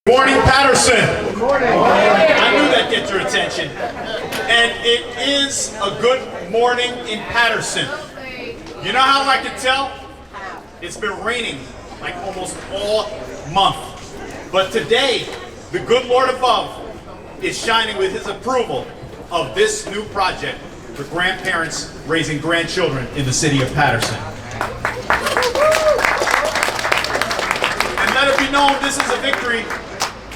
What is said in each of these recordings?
Morning, Paterson. Good morning. I knew that'd get your attention. And it is a good morning in Paterson. You know how I can tell? It's been raining like almost all month. But today, the good Lord above is shining with his approval of this new project for grandparents raising grandchildren in the city of Paterson. And let it be known, this is a victory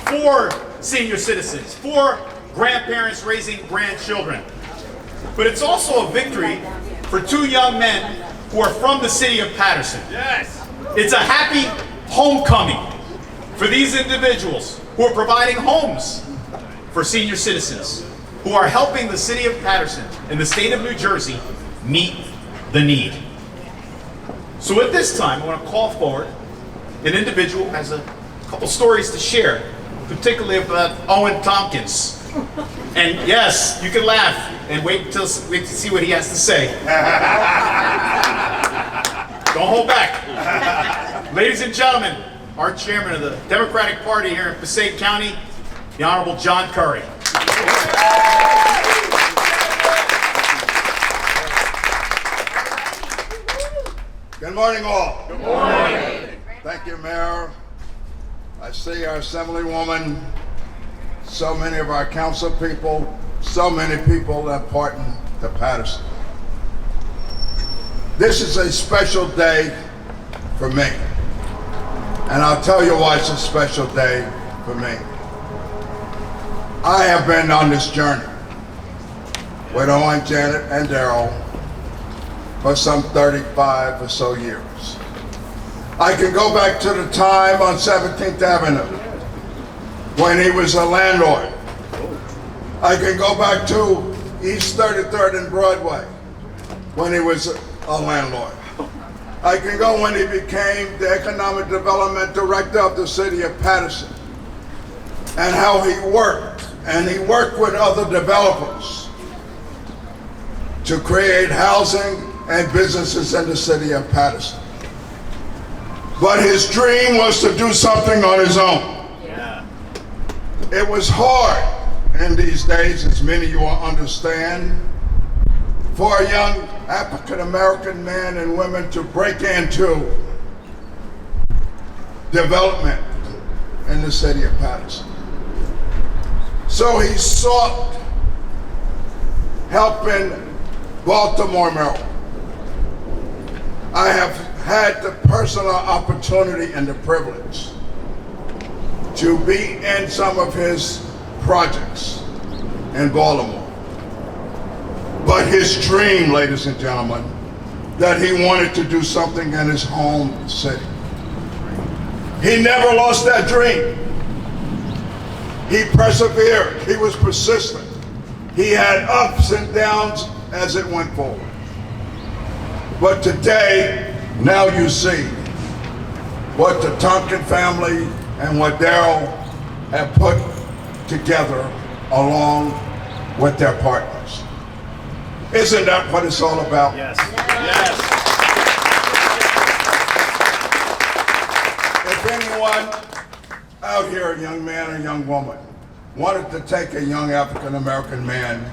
for senior citizens, for grandparents raising grandchildren. But it's also a victory for two young men who are from the city of Paterson. Yes. It's a happy homecoming for these individuals who are providing homes for senior citizens, who are helping the city of Paterson and the state of New Jersey meet the need. So at this time, I want to call forward an individual who has a couple stories to share, particularly about Owen Tonkins. And yes, you can laugh and wait to see what he has to say. Don't hold back. Ladies and gentlemen, our chairman of the Democratic Party here in Passaic County, the Honorable John Curry. Good morning, all. Good morning. Thank you, Mayor. I see our Assemblywoman, so many of our council people, so many people important to Paterson. This is a special day for me. And I'll tell you why it's a special day for me. I have been on this journey with Owen, Janet, and Daryll for some 35 or so years. I can go back to the time on 17th Avenue when he was a landlord. I can go back to East 33rd and Broadway when he was a landlord. I can go when he became the Economic Development Director of the city of Paterson, and how he worked, and he worked with other developers to create housing and businesses in the city of Paterson. But his dream was to do something on his own. Yeah. It was hard in these days, as many of you will understand, for a young African-American man and women to break into development in the city of Paterson. So he sought help in Baltimore, Maryland. I have had the personal opportunity and the privilege to be in some of his projects in Baltimore. But his dream, ladies and gentlemen, that he wanted to do something in his home city. He never lost that dream. He persevered, he was persistent. He had ups and downs as it went forward. But today, now you see what the Tonkins family and what Daryll have put together along with their partners. Isn't that what it's all about? Yes. Yes. If anyone out here, a young man or young woman, wanted to take a young African-American man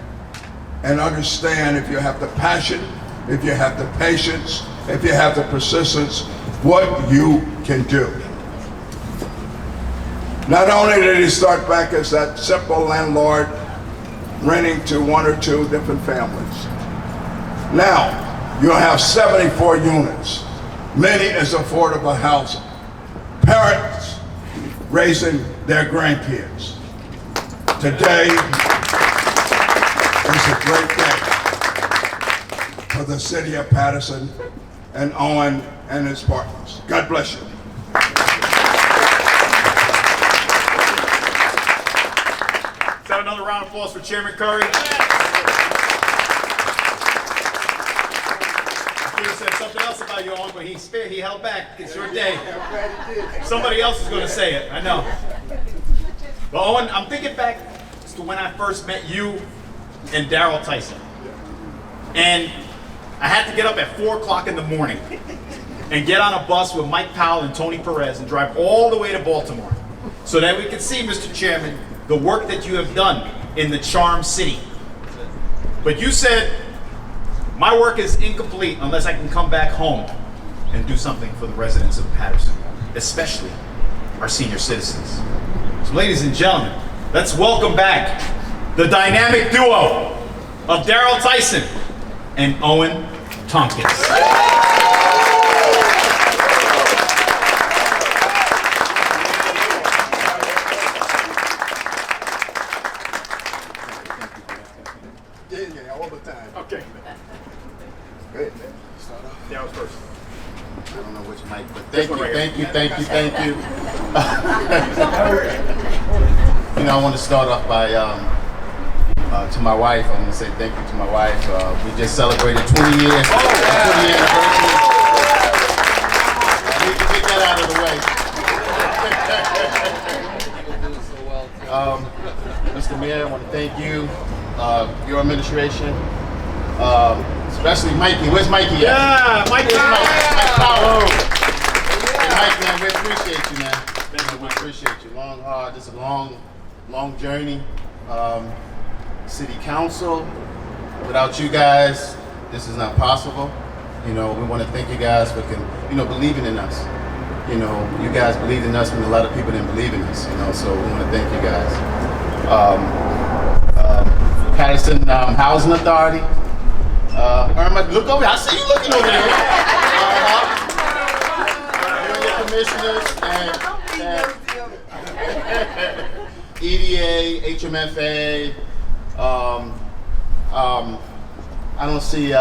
and understand, if you have the passion, if you have the patience, if you have the persistence, what you can do. Not only did he start back as that simple landlord renting to one or two different families. Now, you'll have 74 units, many as affordable housing. Parents raising their grandkids. Today is a great day for the city of Paterson and Owen and his partners. God bless you. Let's have another round of applause for Chairman Curry. I could have said something else about you, Owen, but he held back. It's your day. Somebody else is going to say it, I know. But Owen, I'm thinking back to when I first met you and Daryll Tyson. And I had to get up at 4 o'clock in the morning and get on a bus with Mike Powell and Tony Perez and drive all the way to Baltimore so that we can see, Mr. Chairman, the work that you have done in the Charm City. But you said, my work is incomplete unless I can come back home and do something for the residents of Paterson, especially our senior citizens. So ladies and gentlemen, let's welcome back the dynamic duo of Daryll Tyson and Owen Tonkins. Yeah, all the time. Okay. Good. Start off. That was first. I don't know which mic, but This thank one you, right thank here. you, thank you, thank you. You know, I want to start off by, to my wife, I want to say thank you to my wife. We just celebrated 20 years, 20 anniversary. I need to get that out of the way. Mr. Mayor, I want to thank you, your administration, especially Mikey. Where's Mikey at? Yeah, Mike. Mike Powell. Hey, Mike, man, we appreciate you, man. We appreciate you. Long, hard. This is a long journey. City Council, without you guys, this is not possible. You know, we want to thank you guys for, believing in us. You know, you guys believed in us when a lot of people didn't believe in us. You know, so we want to thank you guys. Paterson Housing Authority. Irma, look over here. I see you looking over there. Your commissioners and EDA, HMFA. I don't see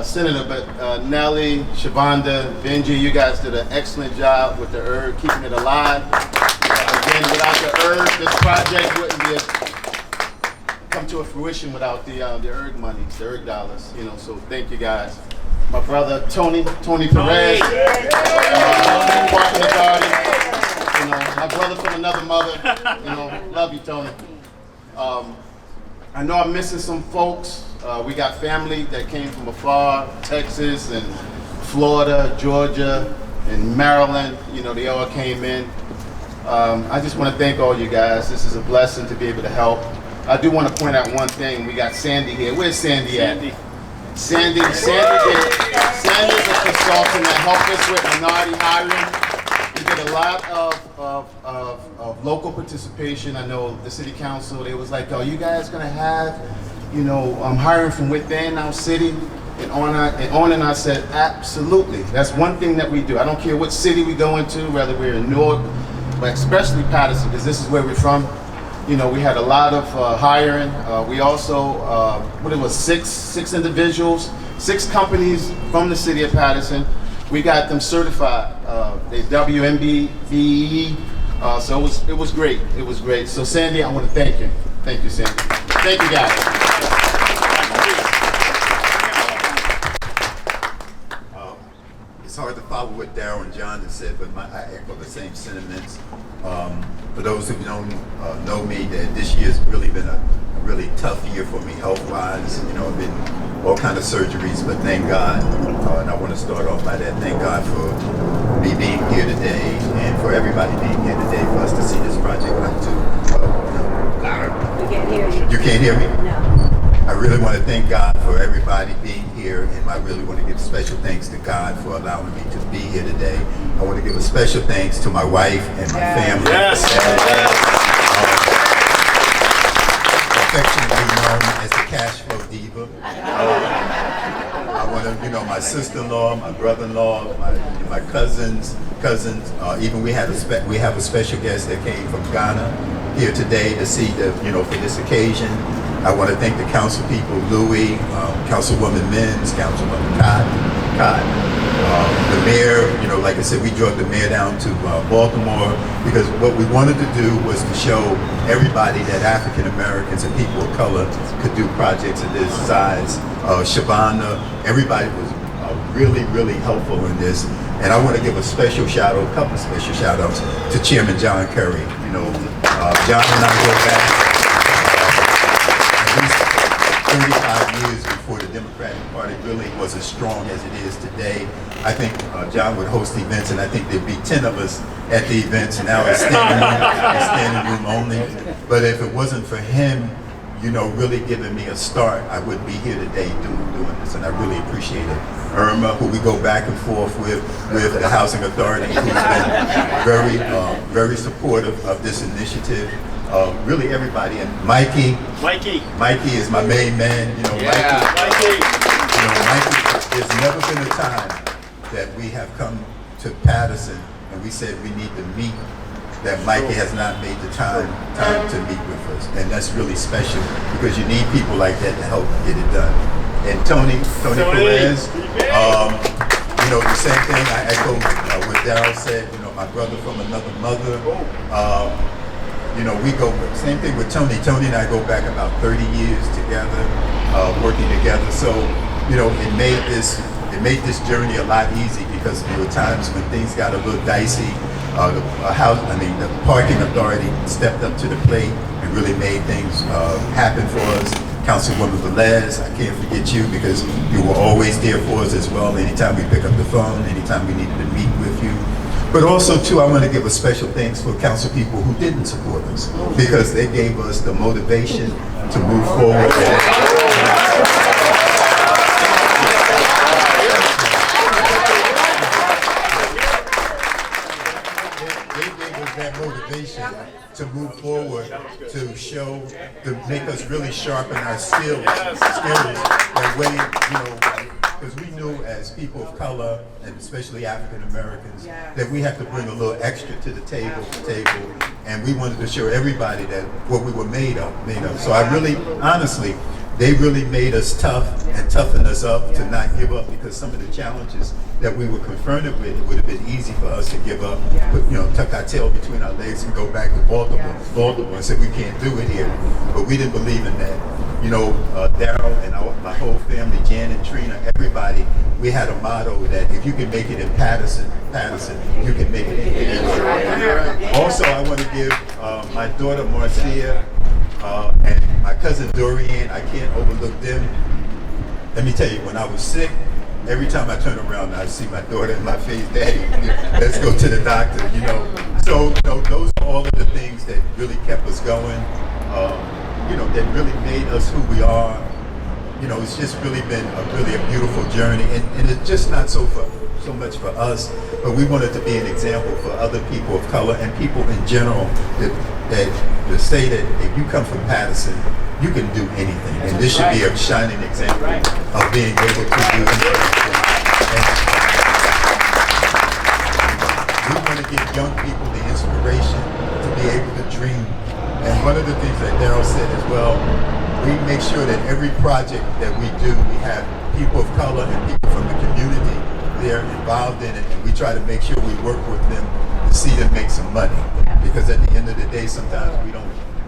Senator, but Nelly, Shavonda, Benji, you guys did an excellent job with the ERG, keeping it alive. Again, without the ERG, this project wouldn't come to a fruition without the ERG money, the ERG dollars. You know, so thank you guys. My brother Tony Perez, Parking Authority. You know, my brother from another mother. You know, love you, Tony. I know I'm missing some folks. We got family that came from afar, Texas and Florida, Georgia, and Maryland. You know, they all came in. I just want to thank all you guys. This is a blessing to be able to help. I do want to point out one thing. We got Sandy here. Where's Sandy at? Sandy's a consultant that helped us with minority hiring. We did a lot of local participation. I know the city council, they was like, "Oh, you guys gonna have, hiring from within our city?" And on and I said, absolutely. That's one thing that we do. I don't care what city we go into, whether we're in Newark, but especially Paterson, because this is where we're from. You know, we had a lot of hiring. We also, six individuals, 6 companies from the city of Paterson. We got them certified. They WMBE. So it was great. It was great. So Sandy, I want to thank you. Thank you, Sandy. Thank you, guys. It's hard to follow what Daryll and John have said, but I echo the same sentiments. For those who don't know me, that this year's really been a really tough year for me health-wise. You know, I've been all kind of surgeries, but thank God. And I want to start off by that. Thank God for me being here today and for everybody being here today for us to see this project come to. We can't hear you. You can't hear me? No. I really want to thank God for everybody being here, and I really want to give special thanks to God for allowing me to be here today. I want to give a special thanks to my wife and my family. Yes. Affectionately known as the cash flow diva. I want to, my sister-in-law, my brother-in-law, my cousins. Even we have a special guest that came from Ghana here today to see for this occasion. I want to thank the council people, Louis, Councilwoman Mims, Councilwoman Cott, the mayor. Like I said, we drove the mayor down to Baltimore because what we wanted to do was to show everybody that African Americans and people of color could do projects of this size. Shavonda, everybody was really, really helpful in this. And I want to give a couple of special shout outs to Chairman John Curry. John and I go back 35 years before for the Democratic Party really was as strong as it is today. I think John would host events, and I think there'd be 10 of us at the events, and now it's standing room only. But if it wasn't for him, you know, really giving me a start, I wouldn't be here today doing this, and I really appreciate it. Irma, who we go back and forth with the Housing Authority, who's been very supportive of this initiative. Really everybody, and Mikey is my main man. You know, Mikey. You know, Mikey, there's never been a time that we have come to Paterson and we said we need to meet, that Mikey has not made the time to meet with us, and that's really special because you need people like that to help get it done. And Tony Perez, you know, the same thing. I echo what Daryll said. You know, my brother from another mother. You know, we go, same thing with Tony. Tony and I go back about 30 years together, working together. So, you know, it made this journey a lot easy because there were times when things got a little dicey. The parking authority stepped up to the plate and really made things happen for us. Councilwoman Velez, I can't forget you because you were always there for us as well. Anytime we pick up the phone, anytime we needed to meet with you. But also, too, I want to give a special thanks for council people who didn't support us because they gave us the motivation to move forward. Motivation to move forward, to show, to make us really sharpen our skills. That way, you know, because we knew as people of color, and especially African Americans, that we have to bring a little extra to the table, and we wanted to show everybody that what we were made of. So I really, honestly, they really made us tough and toughened us up to not give up, because some of the challenges that we were confronted with, it would have been easy for us to give up, but, you know, tuck our tail between our legs and go back to Baltimore and say we can't do it here. But we didn't believe in that. You know, Daryll and my whole family, Jan and Trina, everybody, we had a motto that if you can make it in Paterson, you can make it anywhere. Also, I want to give my daughter Marcia and my cousin Dorian, I can't overlook them. Let me tell you, when I was sick, every time I turn around, I see my daughter in my face, Daddy, let's go to the doctor, you know. So, you know, those are all of the things that really kept us going, you know, that really made us who we are. You know, it's just really been a beautiful journey, and it's just not so much for us, but we wanted to be an example for other people of color and people in general that say that if you come from Paterson, you can do anything, and this should be a shining example of being able to do anything. We want to give young people the inspiration to be able to dream. And one of the things that Daryll said as well, we make sure that every project that we do, we have people of color and people from the community there involved in it, and we try to make sure we work with them to see them make some money. Because at the end of the day, sometimes we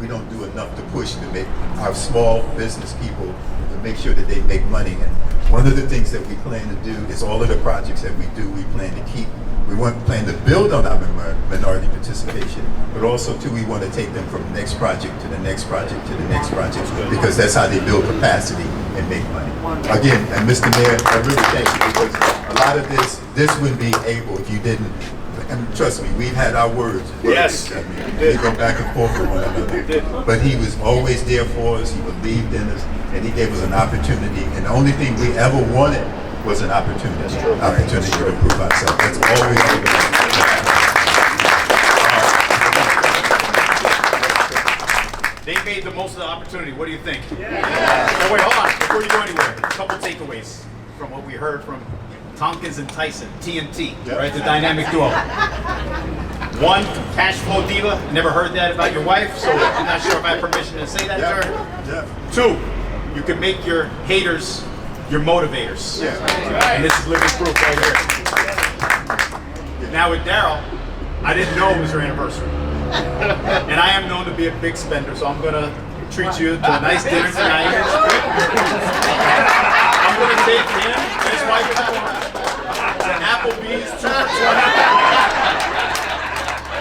don't do enough to push to make our small business people to make sure that they make money. And one of the things that we plan to do is all of the projects that we do, we plan to keep. We plan to build on our minority participation, but also too, we want to take them from the next project to the next project to the next project, because that's how they build capacity and make money. Again, and Mr. Mayor, I really thank you, because a lot of this wouldn't be able if you didn't. And trust me, we've had our words. Yes. I mean, we go back and forth with one another. But he was always there for us. He believed in us, and he gave us an opportunity. And the only thing we ever wanted was an opportunity to prove ourselves. That's always been. They made the most of the opportunity. What do you think? Yeah. So wait, hold on. Before you go anywhere, a couple takeaways from what we heard from Tonkins and Tyson, TNT, right? The dynamic duo. One, cash flow diva. Never heard that about your wife, so I'm not sure if I have permission to say that to her. Yeah. Two, you can make your haters your motivators. Yeah. And this is living proof right here. Now with Daryll, I didn't know it was your anniversary. And I am known to be a big spender, so I'm gonna treat you to a nice dinner tonight. I'm gonna take him and his wife to Applebee's, 2 for 20.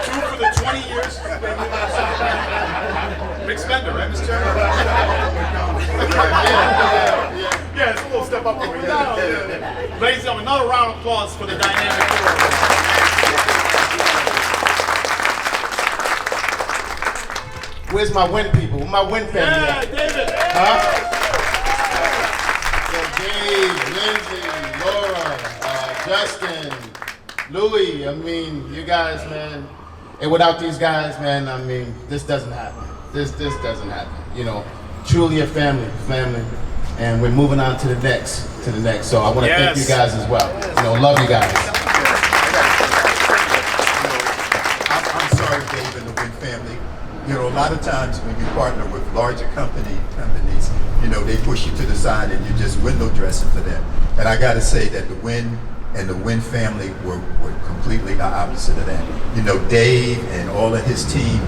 2 for the 20 years. Big spender, right, Mr. Chairman? Yes. Ladies and gentlemen, another round of applause for the dynamic duo. Where's my Win people? Where my Win family Yeah, at? David. Huh? So Dave, Lindsay, Laura, Justin, Louis, I mean, you guys, man. And without these guys, man, I mean, this doesn't happen. This doesn't happen. You know, truly a family. And we're moving on to the next. So I want to thank you guys as well. You know, love you guys. I'm sorry, Dave and the Win family. You know, a lot of times when you partner with larger companies, you know, they push you to the side and you're just window dressing for them. And I got to say that the Win and the Win family were completely the opposite of that. You know, Dave and all of his team,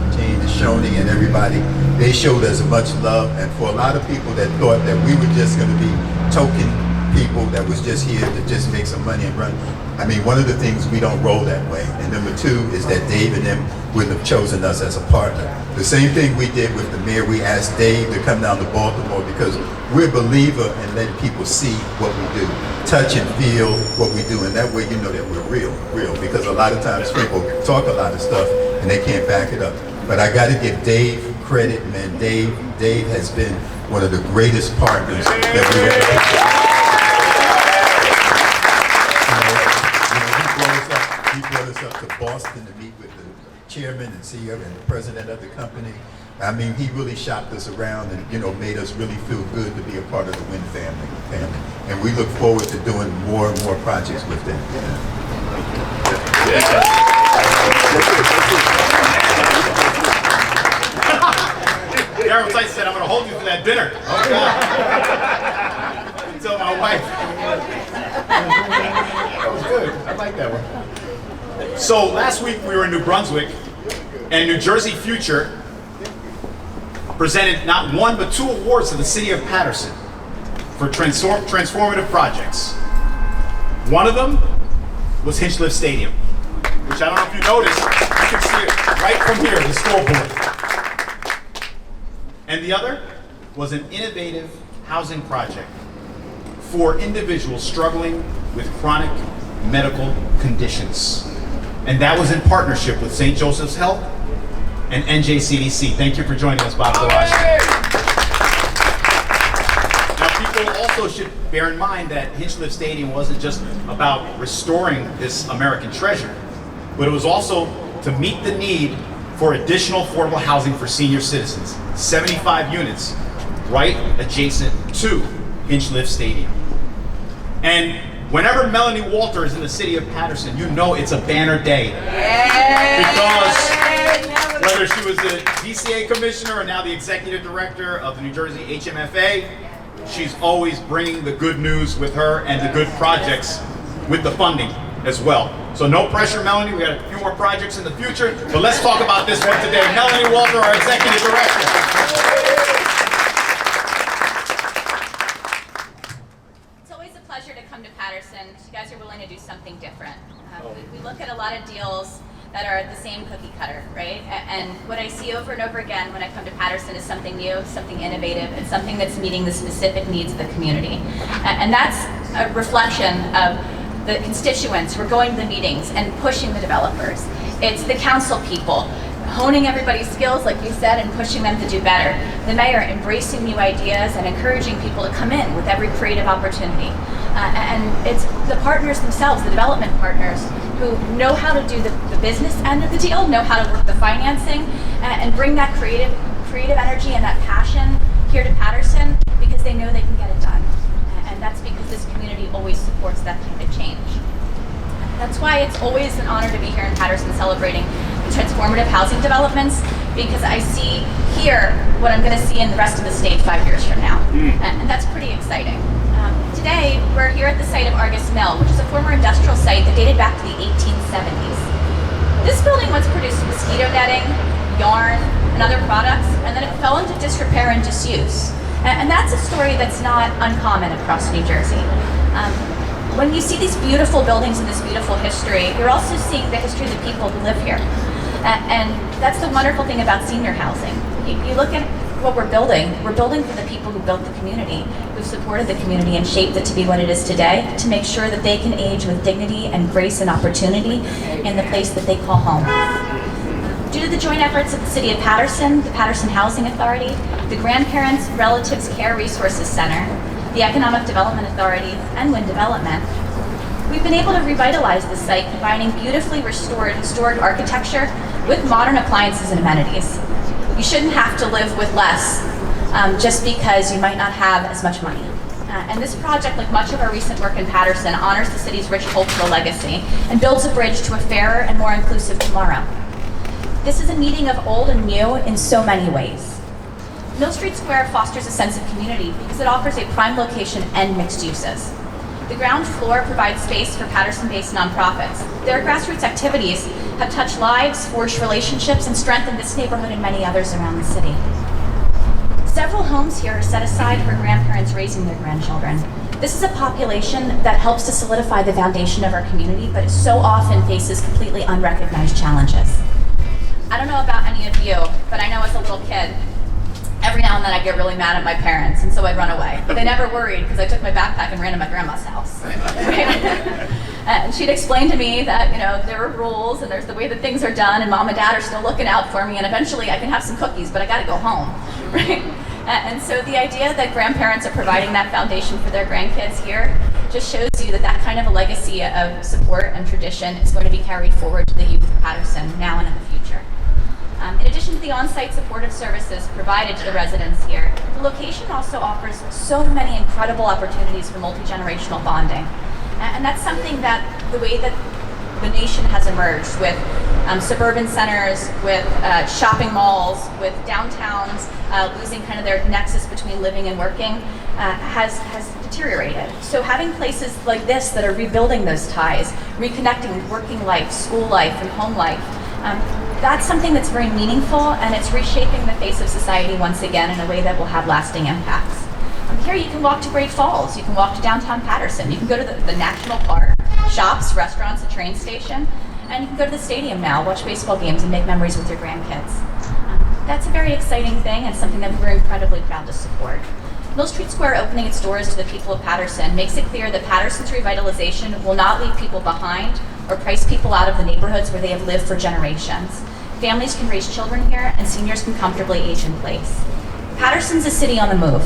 Shoney and everybody, they showed us much love. And for a lot of people that thought that we were just going to be token people that was just here to just make some money and run, I mean, one of the things, we don't roll that way. And number two is that Dave and them wouldn't have chosen us as a partner. The same thing we did with the mayor. We asked Dave to come down to Baltimore because we're a believer in letting people see what we do, touch and feel what we do, and that way you know that we're real. Because a lot of times people talk a lot of stuff and they can't back it up. But I got to give Dave credit, man. Dave has been one of the greatest partners that we ever had. He brought us up to Boston to meet with the chairman and CEO and the president of the company. I mean, he really shopped us around and, you know, made us really feel good to be a part of the Win family. And we look forward to doing more and more projects with them. Daryll Tyson said, I'm going to hold you for that dinner. Oh, God. Tell my wife. That was good. I like that one. So last week we were in New Brunswick, and New Jersey Future presented not one but 2 awards to the city of Paterson for transformative projects. One of them was Hinchliffe Stadium, which I don't know if you noticed, you can see it right from here, the scoreboard. And the other was an innovative housing project for individuals struggling with chronic medical conditions. And that was in partnership with St. Joseph's Health and NJCDC. Thank you for joining us, Bob Galash. Now, people also should bear in mind that Hinchliffe Stadium wasn't just about restoring this American treasure, but it was also to meet the need for additional affordable housing for senior citizens. 75 units right adjacent to Hinchliffe Stadium. And whenever Melanie Walter is in the city of Paterson, you know it's a banner day. Because whether she was the DCA commissioner or now the executive director of the New Jersey HMFA, she's always bringing the good news with her and the good projects with the funding as well. So no pressure, Melanie. We got a few more projects in the future, but let's talk about this one today. Melanie Walter, our executive director. You guys are willing to do something different. We look at a lot of deals that are the same cookie cutter, right? And what I see over and over again when I come to Paterson is something new, something innovative, and something that's meeting the specific needs of the community. And that's a reflection of the constituents. We're going to the meetings and pushing the developers. It's the council people honing everybody's skills, like you said, and pushing them to do better. The mayor embracing new ideas and encouraging people to come in with every creative opportunity. And it's the partners themselves, the development partners, who know how to do the business end of the deal, know how to work the financing, and bring that creative energy and that passion here to Paterson because they know they can get it done. And that's because this community always supports that kind of change. That's why it's always an honor to be here in Paterson celebrating transformative housing developments, because I see here what I'm going to see in the rest of the state 5 years from now. And that's pretty exciting. Today, we're here at the site of Argus Mill, which is a former industrial site that dated back to the 1870s. This building once produced mosquito netting, yarn, and other products, and then it fell into disrepair and disuse. And that's a story that's not uncommon across New Jersey. When you see these beautiful buildings and this beautiful history, you're also seeing the history of the people who live here. And that's the wonderful thing about senior housing. You look at what we're building. We're building for the people who built the community, who supported the community and shaped it to be what it is today, to make sure that they can age with dignity and grace and opportunity in the place that they call home. Due to the joint efforts of the City of Paterson, the Paterson Housing Authority, the Grandparents Relatives Care Resources Center, the Economic Development Authority, and Wynn Development, we've been able to revitalize the site, combining beautifully restored historic architecture with modern appliances and amenities. You shouldn't have to live with less just because you might not have as much money. And this project, like much of our recent work in Paterson, honors the city's rich cultural legacy and builds a bridge to a fairer and more inclusive tomorrow. This is a meeting of old and new in so many ways. Mill Street Square fosters a sense of community because it offers a prime location and mixed uses. The ground floor provides space for Paterson-based nonprofits. Their grassroots activities have touched lives, forged relationships, and strengthened this neighborhood and many others around the city. Several homes here are set aside for grandparents raising their grandchildren. This is a population that helps to solidify the foundation of our community, but it so often faces completely unrecognized challenges. I don't know about any of you, but I know as a little kid, every now and then I'd get really mad at my parents, and so I'd run away. But they never worried because I took my backpack and ran to my grandma's house. And she'd explain to me that, you know, there are rules and there's the way that things are done, and mom and dad are still looking out for me, and eventually I can have some cookies, but I gotta go home, right? And so the idea that grandparents are providing that foundation for their grandkids here just shows you that that kind of a legacy of support and tradition is going to be carried forward to the youth of Paterson now and in the future. In addition to the on-site supportive services provided to the residents here, the location also offers so many incredible opportunities for multi-generational bonding. And that's something that the way that the nation has emerged with suburban centers, with shopping malls, with downtowns losing kind of their nexus between living and working has deteriorated. So having places like this that are rebuilding those ties, reconnecting working life, school life, and home life, that's something that's very meaningful, and it's reshaping the face of society once again in a way that will have lasting impacts. Here you can walk to Great Falls, you can walk to downtown Paterson, you can go to the National Park, shops, restaurants, a train station, and you can go to the stadium now, watch baseball games, and make memories with your grandkids. That's a very exciting thing and something that we're incredibly proud to support. Mill Street Square opening its doors to the people of Paterson makes it clear that Paterson's revitalization will not leave people behind or price people out of the neighborhoods where they have lived for generations. Families can raise children here, and seniors can comfortably age in place. Paterson's a city on the move,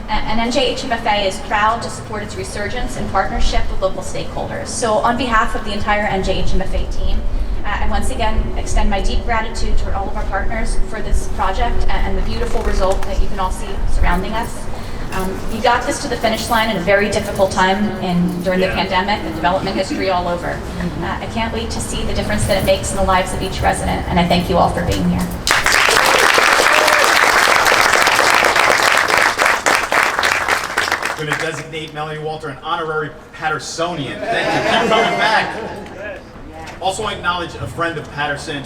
and NJHMFA is proud to support its resurgence in partnership with local stakeholders. So on behalf of the entire NJHMFA team, I once again extend my deep gratitude to all of our partners for this project and the beautiful result that you can all see surrounding us. You got this to the finish line in a very difficult time during the pandemic and development history all over. I can't wait to see the difference that it makes in the lives of each resident, and I thank you all for being here. I'm going to designate Melanie Walter an honorary Patersonian. Thank you. Keep coming back. Also acknowledge a friend of Paterson,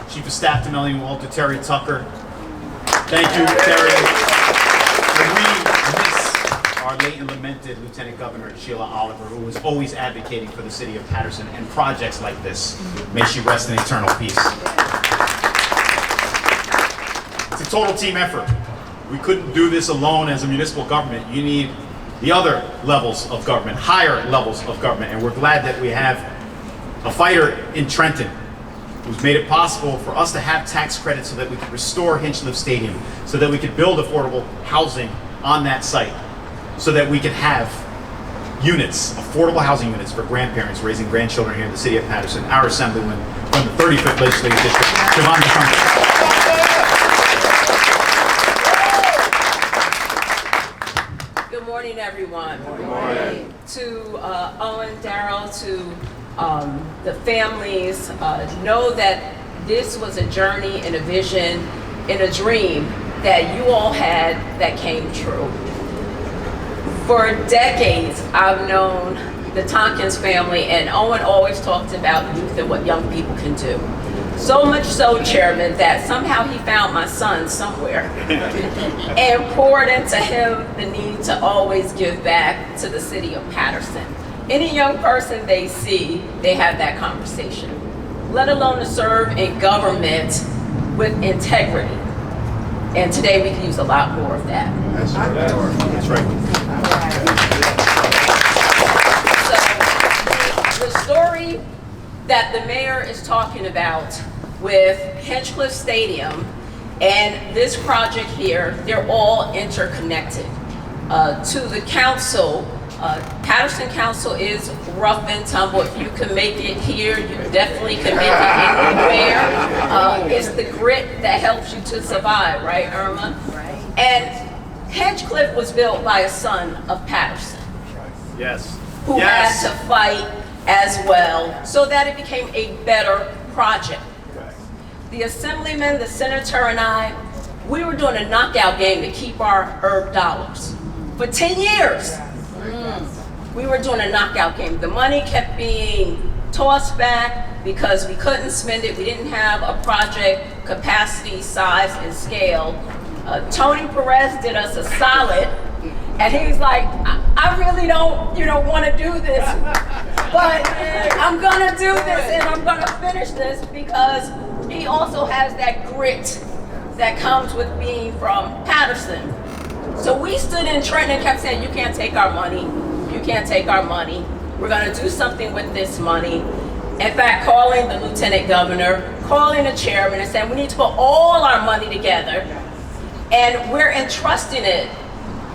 Chief of Staff to Melanie Walter, Terry Tucker. Thank you, Terry. And we miss our late and lamented Lieutenant Governor Sheila Oliver, who was always advocating for the city of Paterson and projects like this. May she rest in eternal peace. It's a total team effort. We couldn't do this alone as a municipal government. You need the other levels of government, higher levels of government, and we're glad that we have a fighter in Trenton who's made it possible for us to have tax credits so that we could restore Hinchliffe Stadium, so that we could build affordable housing on that site, so that we could have units, affordable housing units for grandparents raising grandchildren here in the city of Paterson. Our Assemblyman from the 35th Legislative District, Javon Tonkins. Good morning, everyone. Good morning. To Owen, Daryll, to the families, know that this was a journey and a vision and a dream that you all had that came true. For decades, I've known the Tonkins family, and Owen always talked about youth and what young people can do. So much so, Chairman, that somehow he found my son somewhere and poured into him the need to always give back to the city of Paterson. Any young person they see, they have that conversation, let alone to serve in government with integrity. And today we can use a lot more of that. That's right. That's right. So the story that the mayor is talking about with Hinchcliffe Stadium and this project here, they're all interconnected. To the council, Paterson Council is rough and tumble. If you can make it here, you definitely can make it anywhere. It's the grit that helps you to survive, right, Irma? Right. And Hinchcliffe was built by a son of Paterson, Yes. who Yes. had to fight as well, so that it became a better project. The assemblyman, the senator, and I, we were doing a knockout game to keep our herb dollars. For 10 years, we were doing a knockout game. The money kept being tossed back because we couldn't spend it. We didn't have a project capacity, size, and scale. Tony Perez did us a solid, and he was like, I really don't, want to do this, but I'm gonna do this and I'm gonna finish this, because he also has that grit that comes with being from Paterson. So we stood in Trenton and kept saying, you can't take our money. You can't take our money. We're gonna do something with this money. In fact, calling the lieutenant governor, calling the chairman and saying, we need to put all our money together, and we're entrusting it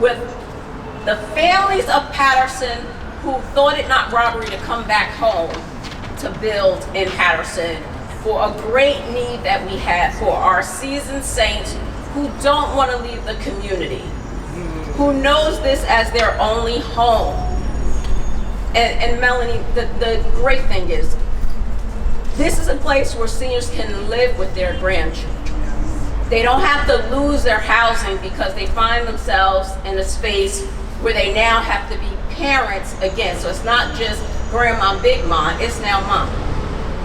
with the families of Paterson who thought it not robbery to come back home to build in Paterson for a great need that we had for our seasoned saints who don't want to leave the community, who knows this as their only home. And Melanie, the great thing is, this is a place where seniors can live with their grandchildren. They don't have to lose their housing because they find themselves in a space where they now have to be parents again. So it's not just grandma, big mom, it's now mom,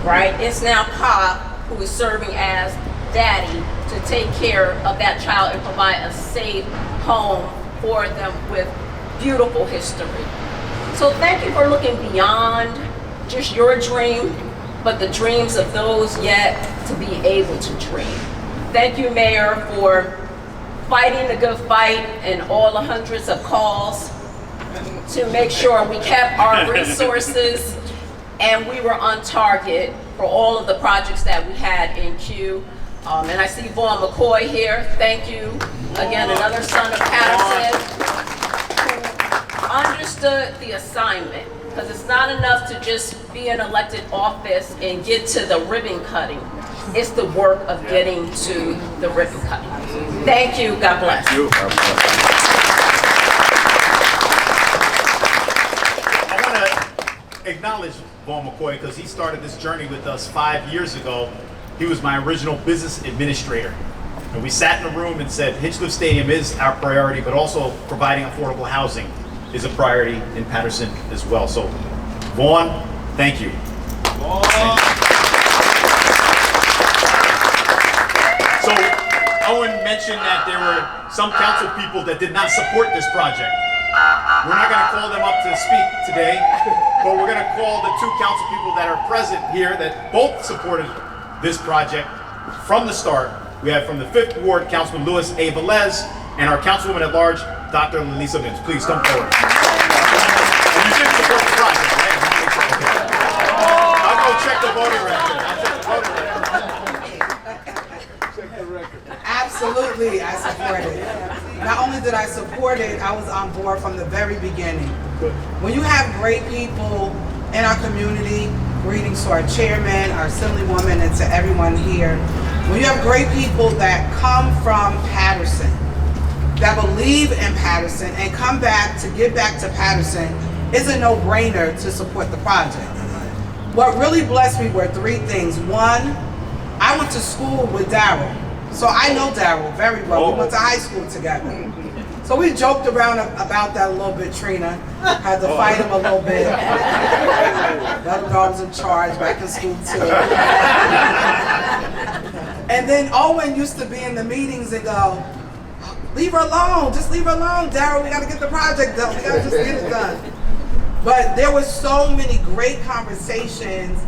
right? It's now pop who is serving as daddy to take care of that child and provide a safe home for them with beautiful history. So thank you for looking beyond just your dream, but the dreams of those yet to be able to dream. Thank you, Mayor, for fighting the good fight and all the hundreds of calls to make sure we kept our resources and we were on target for all of the projects that we had in queue. And I see Vaughn McCoy here. Thank you. Again, another son of Paterson who understood the assignment, because it's not enough to just be in elected office and get to the ribbon cutting. It's the work of getting to the ribbon cutting. Thank you. God bless. Thank you. I want to acknowledge Vaughn McCoy because he started this journey with us 5 years ago. He was my original business administrator. And we sat in a room and said, Hinchcliffe Stadium is our priority, but also providing affordable housing is a priority in Paterson as well. So, Vaughn, thank you. Thank you. So, Owen mentioned that there were some council people that did not support this project. We're not going to call them up to speak today, but we're going to call the two council people that are present here that both supported this project from the start. We have from the 5th Ward, Councilman Louis A. Velez, and our Councilwoman at Large, Dr. Lisa Mims. Please come forward. And you did support the project, right? Okay. I'll go check the voting record. Absolutely, I support it. Not only did I support it, I was on board from the very beginning. When you have great people in our community, greetings to our chairman, our assemblywoman, and to everyone here. When you have great people that come from Paterson, that believe in Paterson and come back to give back to Paterson, it's a no-brainer to support the project. What really blessed me were three things. One, I went to school with Daryll. So I know Daryll very well. We went to high school together. So we joked around about that a little bit, Trina. Had to fight him a little bit. Let him know I was in charge back in school too. And then Owen used to be in the meetings and go, leave her alone, just leave her alone, Daryll, we gotta get the project done, we gotta just get it done. But there were so many great conversations,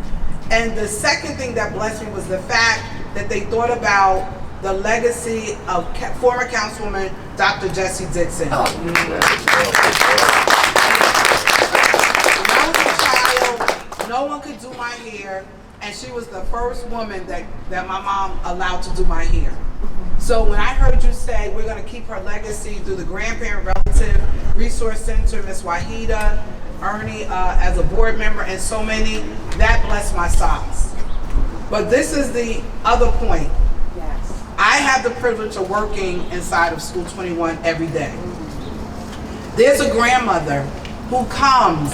and the second thing that blessed me was the fact that they thought about the legacy of former Councilwoman Dr. Jessie Dixon. When I was a child, no one could do my hair, and she was the first woman that my mom allowed to do my hair. So when I heard you say we're going to keep her legacy through the Grandparent Relative Resource Center, Ms. Wahida, Ernie as a board member, and so many, that blessed my socks. But this is the other point. Yes. I have the privilege of working inside of School 21 every day. There's a grandmother who comes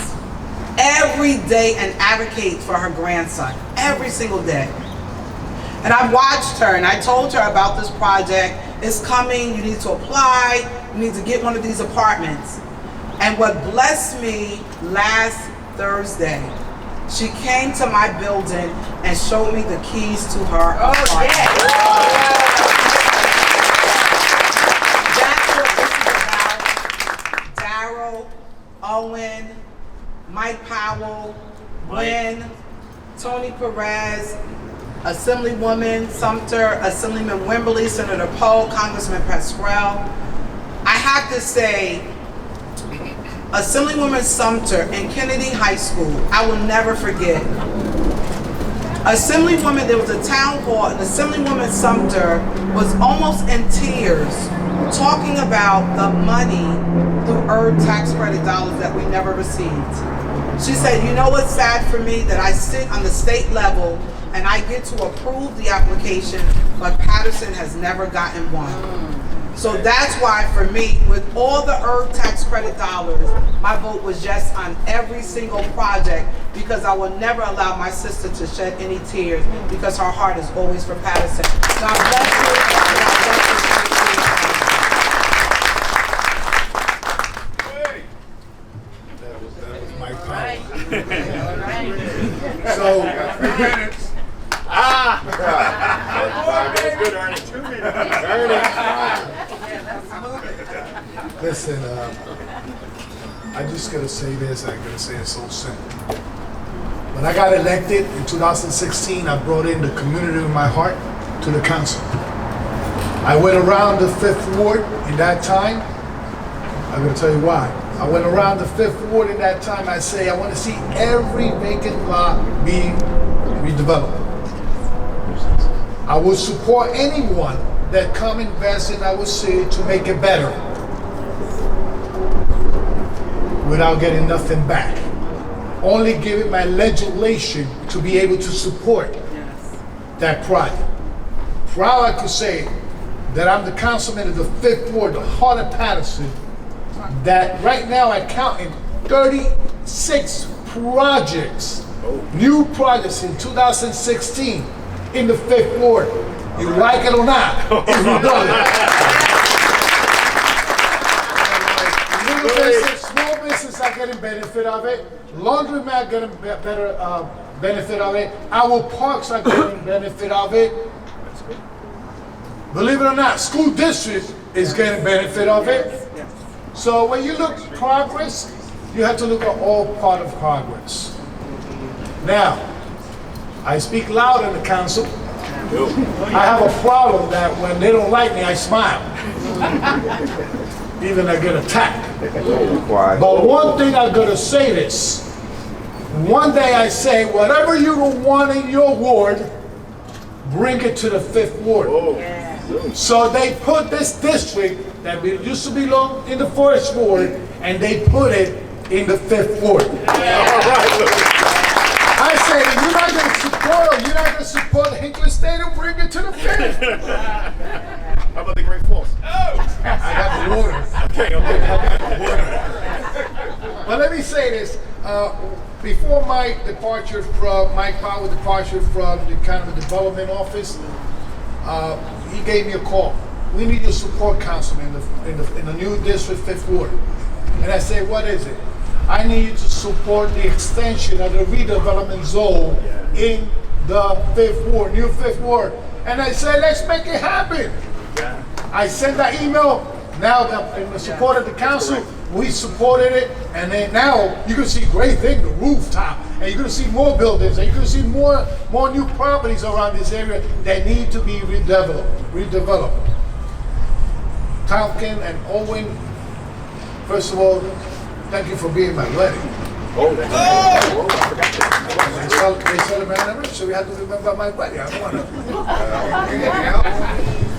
every day and advocates for her grandson, every single day. And I watched her and I told her about this project. It's coming, you need to apply, you need to get one of these apartments. And what blessed me last Thursday, she came to my building and showed me the keys to her apartment. Yeah. That's what this is about. Daryll, Owen, Mike Powell, Wynn, Tony Perez, Assemblywoman Sumter, Assemblyman Wimberly, Senator Poe, Congressman Pasquale. I have to say, Assemblywoman Sumter in Kennedy High School, I will never forget. Assemblywoman, there was a town hall, and Assemblywoman Sumter was almost in tears talking about the money through ERG tax credit dollars that we never received. She said, you know what's sad for me? That I sit on the state level and I get to approve the application, but Paterson has never gotten one. So that's why for me, with all the ERG tax credit dollars, my vote was yes on every single project, because I will never allow my sister to shed any tears, because her heart is always for Paterson. God bless you. That was Mike Powell. So, That's good, Ernie. 2 minutes. Ernie. listen, I just gotta say this, I'm gonna say it so simple. When I got elected in 2016, I brought in the community of my heart to the council. I went around the 5th Ward in that time. I'm gonna tell you why. I went around the 5th Ward in that time. I say I want to see every vacant lot being redeveloped. I will support anyone that come invest in our city to make it better without getting nothing back. Only giving my legislation to be able to support that project. Proud I could say that I'm the councilman of the 5th Ward, the heart of Paterson, that right now I'm counting 36 projects, new projects in 2016 in the 5th Ward. You like it or not, it's redundant. Little business, small business are getting benefit of it. Laundromat getting better benefit of it. Our parks are getting benefit of it. Believe it or not, school district is getting benefit of it. So when you look at progress, you have to look at all part of progress. Now, I speak loud in the council. I have a problem that when they don't like me, I smile. Even I get attacked. But one thing I gotta say this. One day I say, whatever you don't want in your ward, bring it to the 5th Ward. So they put this district that used to belong in the 1st Ward, and they put it in the 5th Ward. I say, you're not going to support, you're not going to support Hinckley Stadium, bring it to the 5th. How about the Great Falls? I got the water. Okay. I got the water. But let me say this. Before my departure from, Mike Powell departure from the kind of the development office, he gave me a call. We need your support, councilman, in the new district 5th Ward. And I said, what is it? I need you to support the extension of the redevelopment zone in the 5th Ward, new 5th Ward. And I said, let's make it happen. I sent that email. Now, in the support of the council, we supported it. And then now you can see great thing, the rooftop. and you're gonna see more buildings, and you're gonna see more new properties around this area that need to be redeveloped. Tonkins and Owen, first of all, thank you for being my wedding. They celebrate anniversary, so we have to remember my wedding. I don't want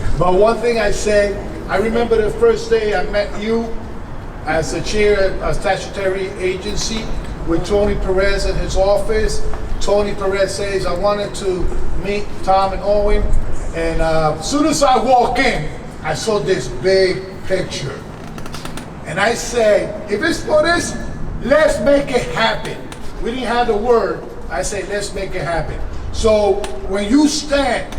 to. But one thing I say, I remember the first day I met you as the chair of a statutory agency with Tony Perez in his office. Tony Perez says, I wanted to meet Tom and Owen. And as soon as I walk in, I saw this big picture. And I said, if it's for this, let's make it happen. We didn't have the word. I say, let's make it happen. So when you stand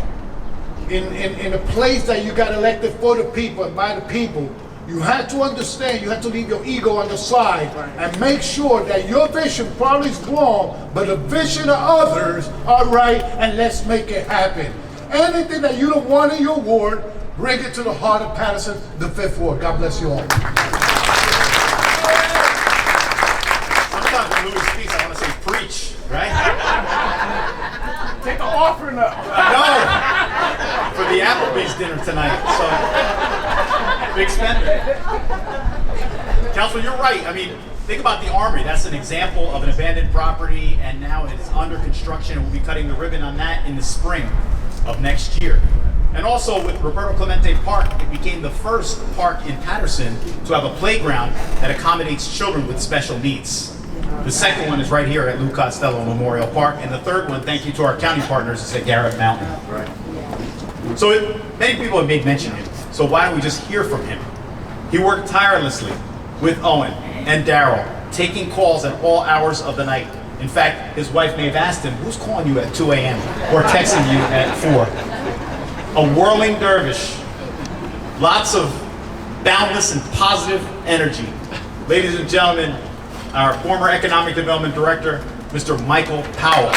in a place that you got elected for the people and by the people, you have to understand, you have to leave your ego on the side and make sure that your vision probably is wrong, but the vision of others are right, and let's make it happen. Anything that you don't want in your ward, bring it to the heart of Paterson, the 5th Ward. God bless you all. Sometimes when Louis speaks, I want to say preach, right? Take the offering up. No! For the Applebee's dinner tonight, so big spender. Council, you're right. I mean, think about the Armory. That's an example of an abandoned property, and now it's under construction, and we'll be cutting the ribbon on that in the spring of next year. And also with Roberto Clemente Park, it became the first park in Paterson to have a playground that accommodates children with special needs. The second one is right here at Lou Costello Memorial Park, and the third one, thank you to our county partners, is at Garrett Mountain. So many people have made mention of him, so why don't we just hear from him? He worked tirelessly with Owen and Daryll, taking calls at all hours of the night. In fact, his wife may have asked him, who's calling you at 2 a.m. or texting you at 4? A whirling dervish. Lots of boundless and positive energy. Ladies and gentlemen, our former Economic Development Director, Mr. Michael Powell.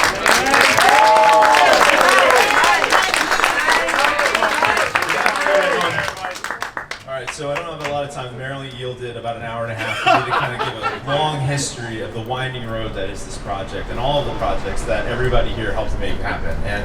So I don't have a lot of time. Marilyn yielded about an hour and a half for me to kind of give a long history of the winding road that is this project and all of the projects that everybody here helped make happen. And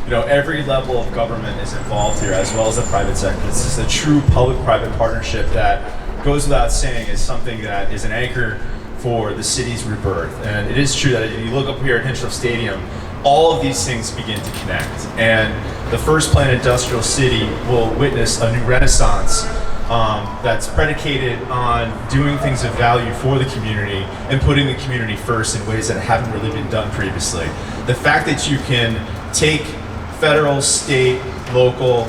you know, every level of government is involved here, as well as the private sector. This is a true public-private partnership that goes without saying is something that is an anchor for the city's rebirth. And it is true that if you look up here at Hinchliffe Stadium, all of these things begin to connect. And the first planned industrial city will witness a new renaissance that's predicated on doing things of value for the community and putting the community first in ways that haven't really been done previously. The fact that you can take federal, state, local,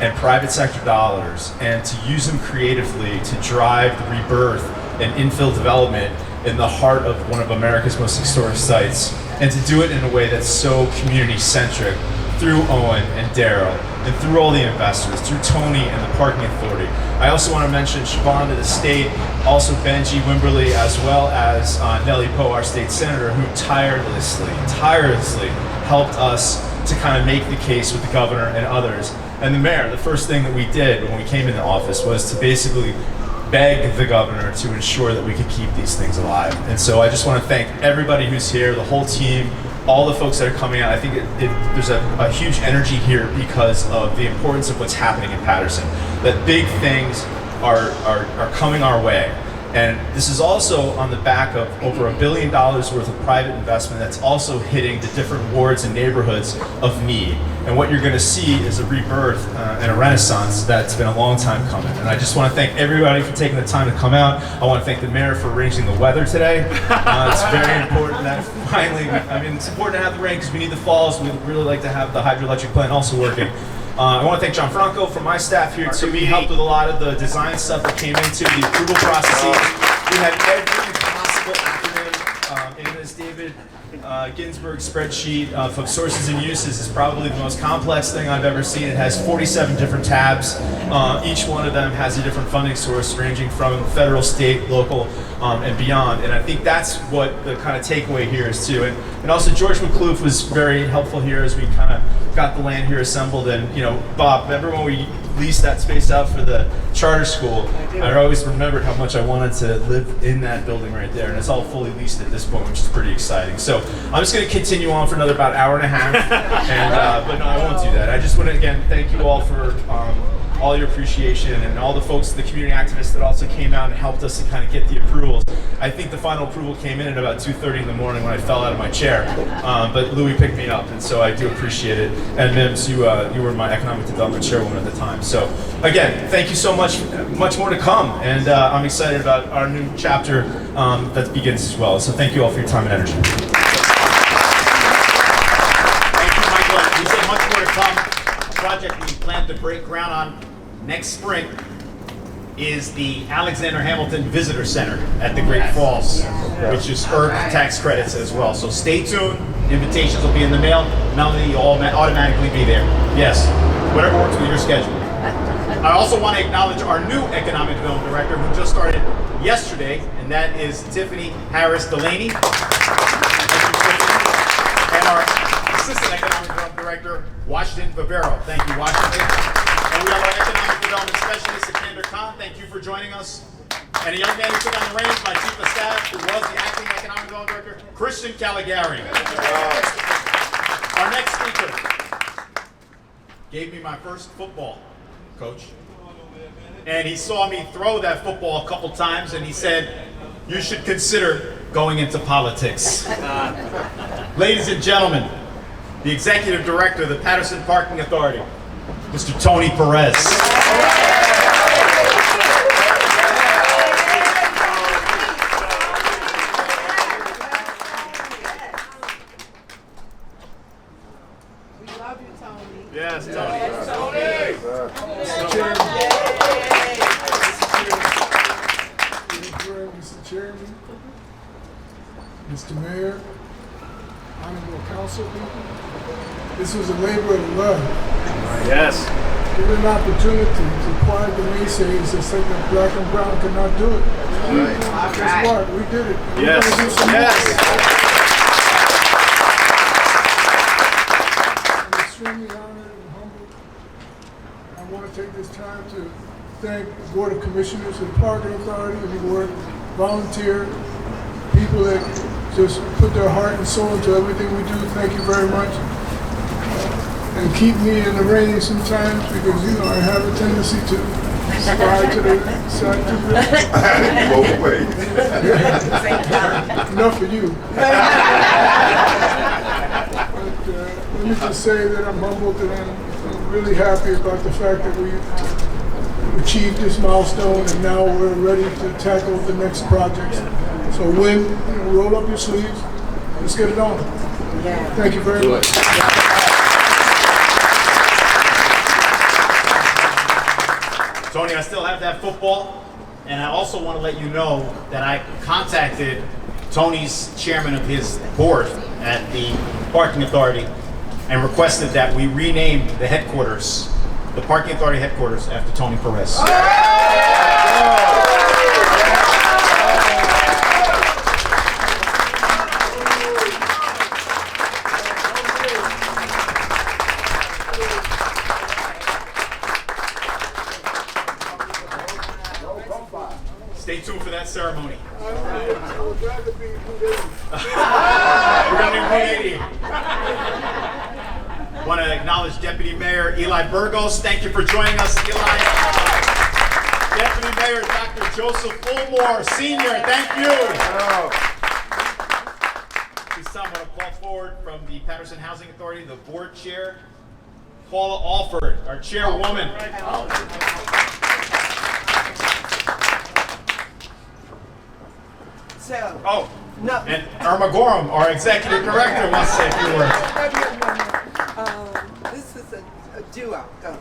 and private sector dollars and to use them creatively to drive the rebirth and infill development in the heart of one of America's most historic sites, and to do it in a way that's so community-centric through Owen and Daryll, and through all the investors, through Tony and the Parking Authority. I also want to mention Siobhan to the state, also Benji Wimberly, as well as Nellie Poe, our state senator, who tirelessly helped us to kind of make the case with the governor and others. And the mayor, the first thing that we did when we came into office was to basically beg the governor to ensure that we could keep these things alive. And so I just want to thank everybody who's here, the whole team, all the folks that are coming out. I think there's a huge energy here because of the importance of what's happening in Paterson. That big things are coming our way. And this is also on the back of over $1 billion worth of private investment that's also hitting the different wards and neighborhoods of need. And what you're going to see is a rebirth and a renaissance that's been a long time coming. And I just want to thank everybody for taking the time to come out. I want to thank the mayor for arranging the weather today. It's very important that finally, I mean, it's important to have the rain because we need the falls. We'd really like to have the hydroelectric plant also working. I want to thank John Franco from my staff here too. He helped with a lot of the design stuff that came into the approval processes. We had every possible acronym in this David Ginsburg spreadsheet of sources and uses is probably the most complex thing I've ever seen. It has 47 different tabs. Each one of them has a different funding source ranging from federal, state, local, and beyond. And I think that's what the kind of takeaway here is too. And also George McCloof was very helpful here as we kind of got the land here assembled. And you know, Bob, remember when we leased that space out for the charter school? I always remembered how much I wanted to live in that building right there, and it's all fully leased at this point, which is pretty exciting. So I'm just going to continue on for another about hour and a half, and, but no, I won't do that. I just want to, again, thank you all for all your appreciation and all the folks, the community activists that also came out and helped us to kind of get the approvals. I think the final approval came in at about 2:30 in the morning when I fell out of my chair, but Louis picked me up, and so I do appreciate it. And Mims, you were my economic development chairwoman at the time. So again, thank you so much. Much more to come, and I'm excited about our new chapter that begins as well. So thank you all for your time and energy. Thank you, Michael. We say much more to come. A project we plan to break ground on next spring is the Alexander Hamilton Visitor Center at the Great Falls, which is ERC tax credits as well. So stay tuned. Invitations will be in the mail. Melanie, you'll automatically be there. Yes, whatever works with your schedule. I also want to acknowledge our new Economic Development Director who just started yesterday, and that is Tiffany Harris-Delaney. And our Assistant Economic Development Director, Washington Vivero. Thank you, Washington. And we have our Economic Development Specialist, Sikander Khan. Thank you for joining us. And a young man who took on the reins, my Chief of Staff, who was the Acting Economic Development Director, Christian Caligari. Our next speaker gave me my first football, Coach. And he saw me throw that football a couple times, and he said, you should consider going into politics. Ladies and gentlemen, the Executive Director of the Paterson Parking Authority, Mr. Tony Perez. We love you, Tony. Yes, Tony. Mr. Chairman, Mr. Mayor, honorable council people, this was a labor of love. Yes. Given an opportunity to quiet the naysayers that said that black and brown cannot do it. Guess what? We did it. And Yes. we're gonna do some Yes. more. I'm extremely honored and humbled. I want to take this time to thank the Board of Commissioners and Parking Authority who work, volunteer, people that just put their heart and soul into everything we do. Thank you very much. And keep me in the rain sometimes because, you know, I have a tendency to slide to the side too bit. Both ways. Enough for you. But let me just say that I'm humbled and I'm really happy about the fact that we achieved this milestone and now we're ready to tackle the next projects. So roll up your sleeves, let's get it on. Thank you very much. Tony, I still have that football, and I also want to let you know that I contacted Tony's chairman of his board at the Parking Authority and requested that we rename the headquarters, the Parking Authority headquarters, after Tony Perez. Stay tuned for that ceremony. I'm glad to be here. We're going to do 180. Want to acknowledge Deputy Mayor Eli Burgos. Thank you for joining us, Eli. Deputy Mayor Dr. Joseph Fulmore, Sr. Thank you. This time I want to call forward from the Paterson Housing Authority, the board chair, Paula Alford, our chairwoman. So, Oh, no. and Irma Gorham, our executive director, wants to say a few words. This is a duo. Go.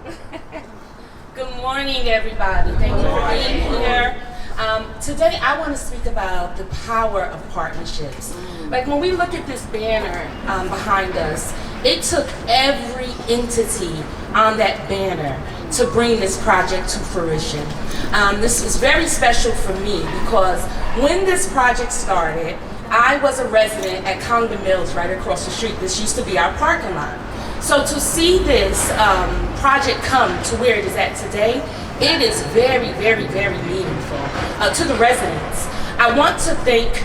Good morning, everybody. Thank you for being here. Today, I want to speak about the power of partnerships. Like when we look at this banner behind us, it took every entity on that banner to bring this project to fruition. This is very special for me because when this project started, I was a resident at Condon Mills right across the street. This used to be our parking lot. So to see this project come to where it is at today, it is very, very, very meaningful to the residents. I want to thank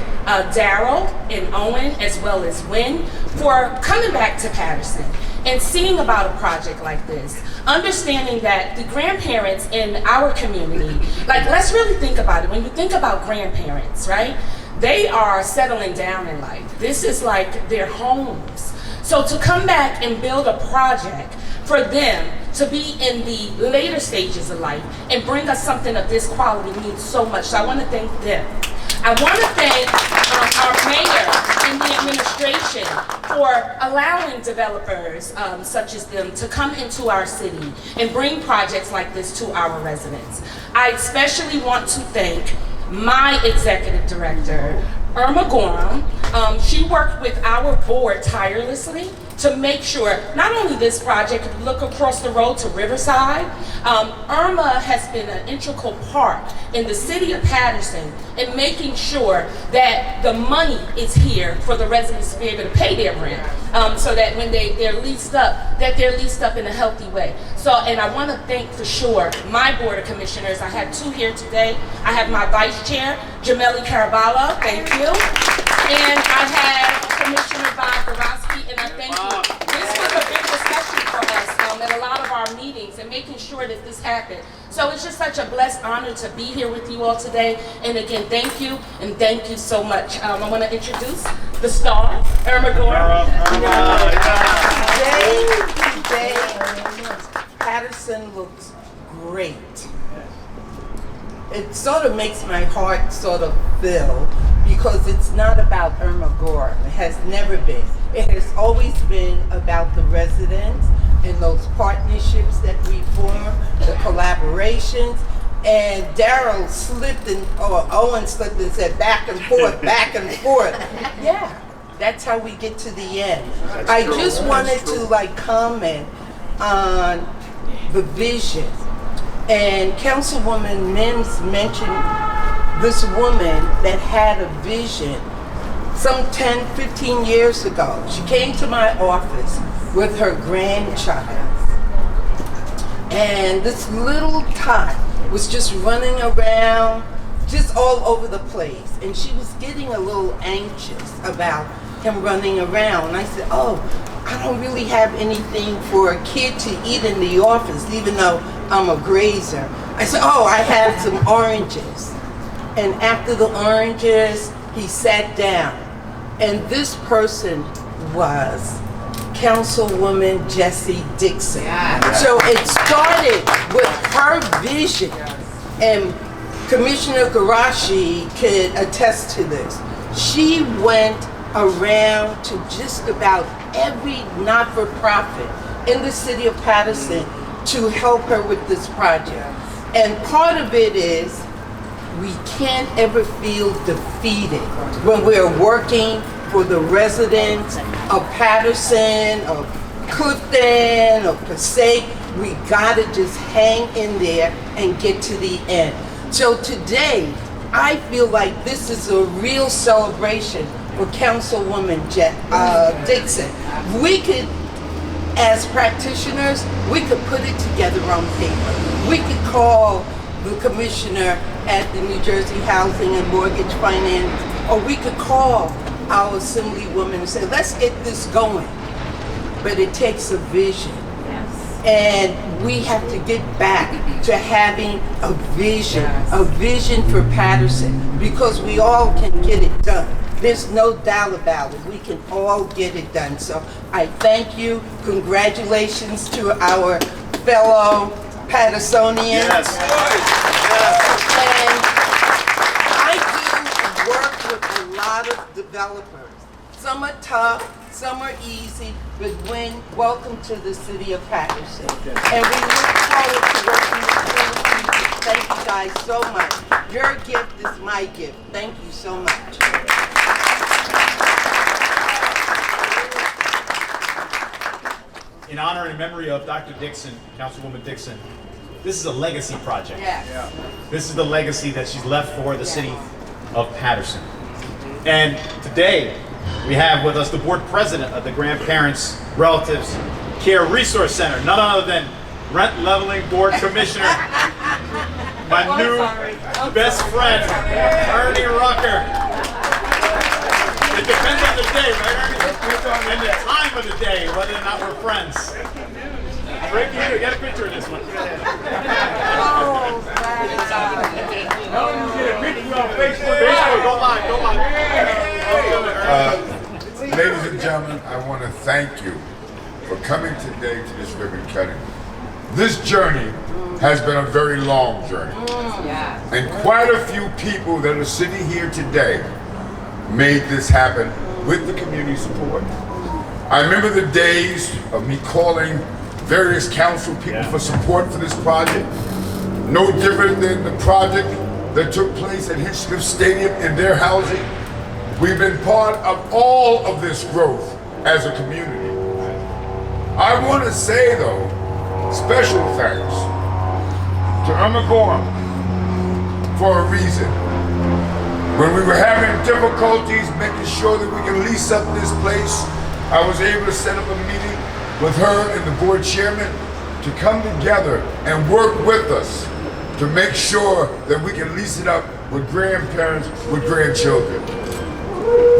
Daryll and Owen, as well as Win, for coming back to Paterson and seeing about a project like this, understanding that the grandparents in our community, like, let's really think about it. When you think about grandparents, right? They are settling down in life. This is like their homes. So to come back and build a project for them to be in the later stages of life and bring us something of this quality means so much. So I want to thank them. I want to thank our mayor and the administration for allowing developers such as them to come into our city and bring projects like this to our residents. I especially want to thank my executive director, Irma Gorham. She worked with our board tirelessly to make sure not only this project could look across the road to Riverside. Irma has been an integral part in the city of Paterson in making sure that the money is here for the residents to be able to pay their rent, so that when they're leased up, that they're leased up in a healthy way. So, and I want to thank for sure my board of commissioners. I have two here today. I have my vice chair, Jameli Caraballo, thank you. And I have Commissioner Bob Borowski, and I thank you. This was a big discussion for us at a lot of our meetings and making sure that this happened. So it's just such a blessed honor to be here with you all today. And again, thank you, and thank you so much. I want to introduce the star, Irma Gorham. Today, Paterson looks great. It sort of makes my heart sort of fill, because it's not about Irma Gorham. It has never been. It has always been about the residents and those partnerships that we form, the collaborations. And Daryll slipped and, or Owen slipped and said back and forth, back and forth. Yeah, that's how we get to the end. I just wanted to like comment on the vision. And Councilwoman Mims mentioned this woman that had a vision some 10, 15 years ago. She came to my office with her grandchild. And this little tot was just running around, just all over the place. And she was getting a little anxious about him running around. And I said, oh, I don't really have anything for a kid to eat in the office, even though I'm a grazer. I said, oh, I have some oranges. And after the oranges, he sat down. And this person was Councilwoman Jessie Dixon. So it started with her vision. And Commissioner GRCRC could attest to this. She went around to just about every not-for-profit in the city of Paterson to help her with this project. And part of it is we can't ever feel defeated when we're working for the residents of Paterson, of Clifton, of Passaic. We gotta just hang in there and get to the end. So today, I feel like this is a real celebration for Councilwoman Dixon. We could, as practitioners, we could put it together on paper. We could call the commissioner at the New Jersey Housing and Mortgage Finance, or we could call our assemblywoman and say, let's get this going. But it takes a vision. And we have to get back to having a vision for Paterson, because we all can get it done. There's no doubt about it. We can all get it done. So I thank you. Congratulations to our fellow Patersonians. Yes. And I do work with a lot of developers. Some are tough, some are easy, but welcome to the city of Paterson. And we look forward to working with you. Thank you guys so much. Your gift is my gift. Thank you so much. In honor and memory of Dr. Dixon, Councilwoman Dixon, this is a legacy project. Yes. This is the legacy that she's left for the city of Paterson. And today, we have with us the board president of the Grandparents Relatives Care Resource Center, none other than rent leveling board commissioner, my new best friend, Ernie Rucker. The depends on the day, right, Ernie? And the time of the day, whether or not we're friends. Right here, get a picture of this one. Oh, Facebook, go live, go live. Ladies and gentlemen, I want to thank you for coming today to this ribbon cutting. This journey has been a very long journey. And quite a few people that are sitting here today made this happen with the community support. I remember the days of me calling various council people for support for this project. No different than the project that took place at Hinchcliffe Stadium in their housing. We've been part of all of this growth as a community. I want to say though, special thanks to Irma Gorham for a reason. When we were having difficulties making sure that we can lease up this place, I was able to set up a meeting with her and the board chairman to come together and work with us to make sure that we can lease it up with grandparents, with grandchildren.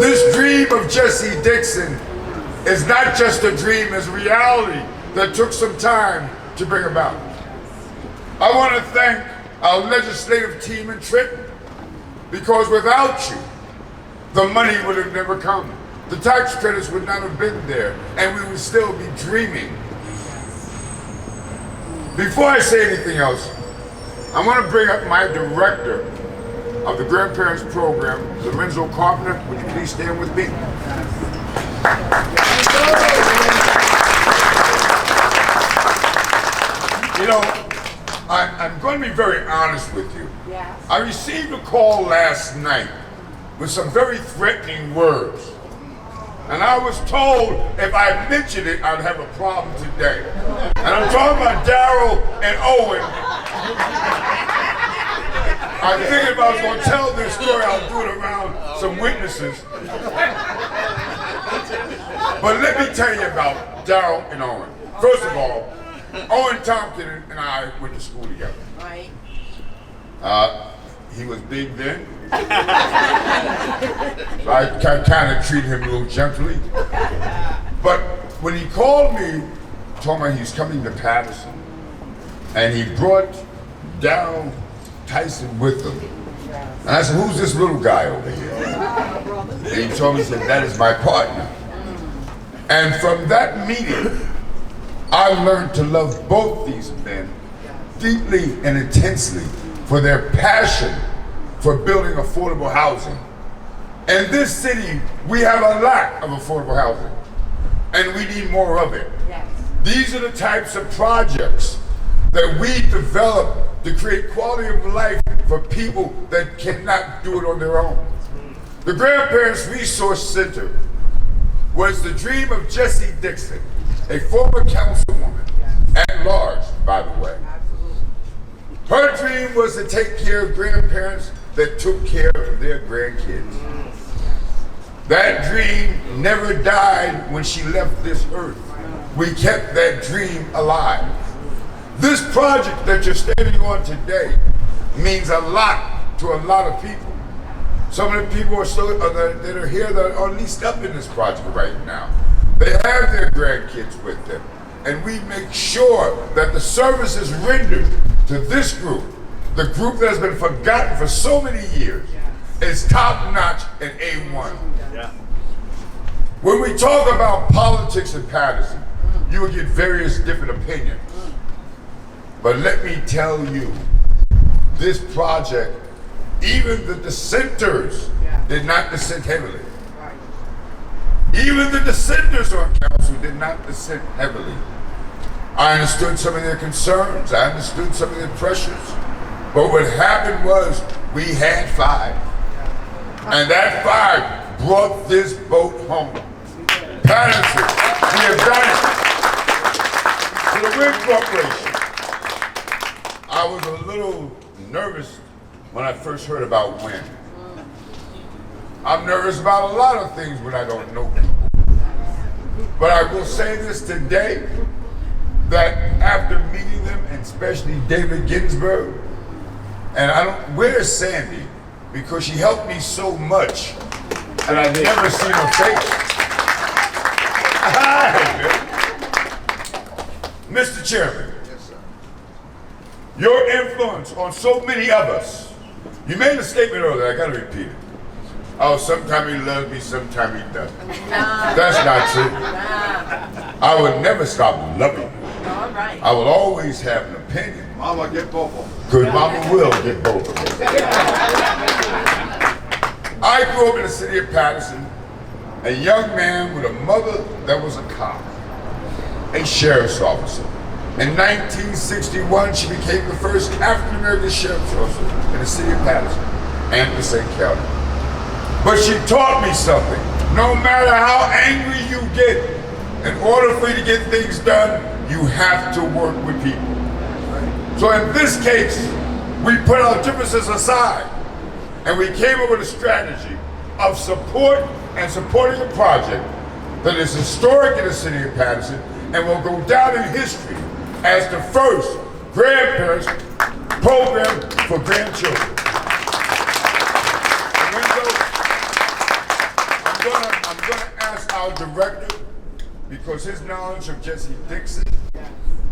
This dream of Jesse Dixon is not just a dream, it's a reality that took some time to bring about. I want to thank our legislative team in Trenton, because without you, the money would have never come. The tax credits would not have been there, and we would still be dreaming. Before I say anything else, I want to bring up my director of the Grandparents Program, Lorenzo Carpenter. Would you please stand with me? You know, I'm going to be very honest with you. yes. I received a call last night with some very threatening words. And I was told if I mentioned it, I'd have a problem today. And I'm talking about Daryll and Owen. I figured if I was going to tell this story, I'll do it around some witnesses. But let me tell you about Daryll and Owen. First of all, Owen Tonkins and I went to school together. Right. He was big then. So I kind of treated him a little gently. But when he called me, told me he's coming to Paterson, and he brought down Tyson with him. And I said, who's this little guy over here? And he told me, he said, that is my partner. And from that meeting, I learned to love both these men deeply and intensely for their passion for building affordable housing. In this city, we have a lack of affordable housing, and we need more of it. Yes. These are the types of projects that we develop to create quality of life for people that cannot do it on their own. The Grandparents Resource Center was the dream of Jessie Dixon, a former councilwoman, at large, by the way. Her dream was to take care of grandparents that took care of their grandkids. That dream never died when she left this earth. We kept that dream alive. This project that you're standing on today means a lot to a lot of people. Some of the people that are here that are leased up in this project right now, they have their grandkids with them. And we make sure that the services rendered to this group, the group that has been forgotten for so many years, is top-notch and A1. Yeah. When we talk about politics in Paterson, you will get various different opinions. But let me tell you, this project, even the dissenters did not dissent heavily. Even the dissenters on council did not dissent heavily. I understood some of their concerns, I understood some of their pressures, but what happened was we had 5. And that 5 brought this boat home. Paterson, we have done it. To the Wynn Corporation. I was a little nervous when I first heard about Wynn. I'm nervous about a lot of things when I don't know people. But I will say this today, that after meeting them, and especially David Ginsburg, and where's Sandy? Because she helped me so much and I've never seen her face. Mr. Chairman, your influence on so many of us. You made a statement earlier, I gotta repeat it. Oh, sometimes he loves me, sometimes he doesn't. That's not true. I would never stop loving you. All right. I will always have an opinion. Mama, get both of them. Good mama will get both of them. I grew up in the city of Paterson, a young man with a mother that was a cop, a sheriff's officer. In 1961, she became the first African-American sheriff's officer in the city of Paterson and the St. County. But she taught me something. No matter how angry you get, in order for you to get things done, you have to work with people. So in this case, we put our differences aside and we came up with a strategy of support and supporting a project that is historic in the city of Paterson and will go down in history as the first grandparents program for grandchildren. I'm gonna ask our director, because his knowledge of Jesse Dixon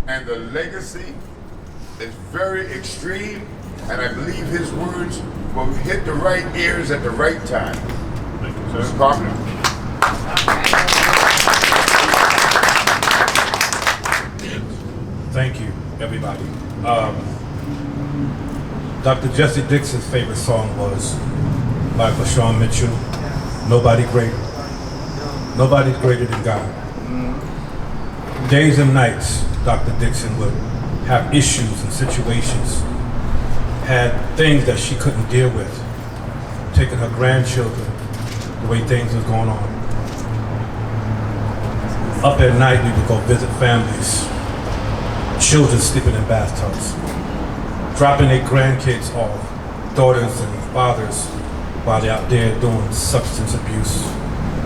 and the legacy is very extreme, and I believe his words will hit the right ears at the right time. Thank you, sir. Mr. Carpenter. Thank you, everybody. Dr. Jesse Dixon's favorite song was by Vashawn Mitchell, Nobody Greater. Nobody's greater than God. Days and nights, Dr. Dixon would have issues and situations, had things that she couldn't deal with, taking her grandchildren, the way things was going on. Up at night, we would go visit families, children sleeping in bathtubs, dropping their grandkids off, daughters and fathers, while they're out there doing substance abuse,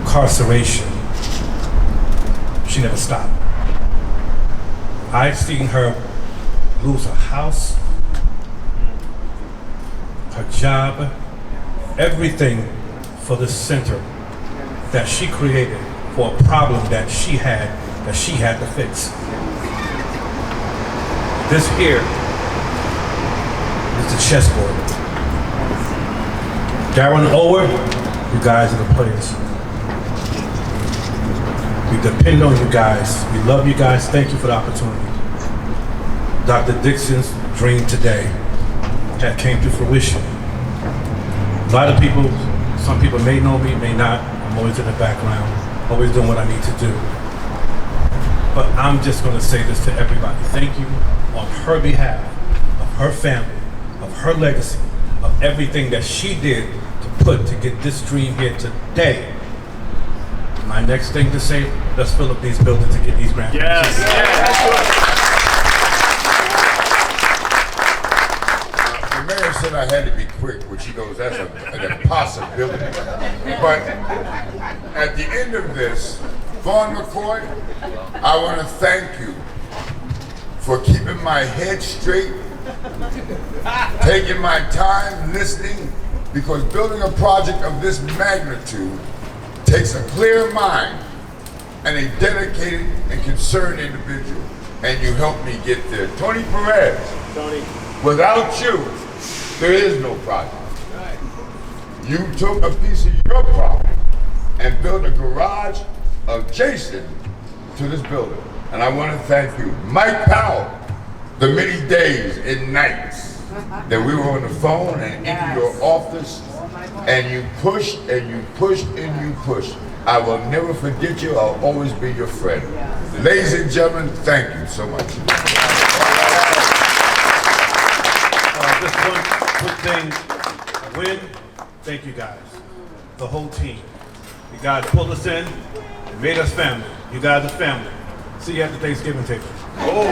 incarceration. She never stopped. I've seen her lose her house, her job, everything for the center that she created for a problem that she had to fix. This here is the chessboard. Daryll and Owen, you guys are the players. We depend on you guys. We love you guys. Thank you for the opportunity. Dr. Dixon's dream today that came to fruition. A lot of people, some people may know me, may not. I'm always in the background, always doing what I need to do. But I'm just going to say this to everybody. Thank you on her behalf, of her family, of her legacy, of everything that she did to put to get this dream here today. My next thing to say, let's fill up these buildings to get these grants. Yes. The mayor said I had to be quick, which he goes, that's an impossibility. But at the end of this, Vaughn McCoy, I want to thank you for keeping my head straight, taking my time, listening, because building a project of this magnitude takes a clear mind and a dedicated and concerned individual. And you helped me get there. Tony Perez, without you, there is no project. You took a piece of your property and built a garage adjacent to this building. And I want to thank you. Mike Powell, the many days and nights that we were on the phone and in your office, and you pushed and you pushed and you pushed. I will never forget you. I'll always be your friend. Ladies and gentlemen, thank you so much. Just one quick thing. Win, thank you guys. The whole team. You guys pulled us in and made us family. You guys are family. See you at the Thanksgiving table. Oh.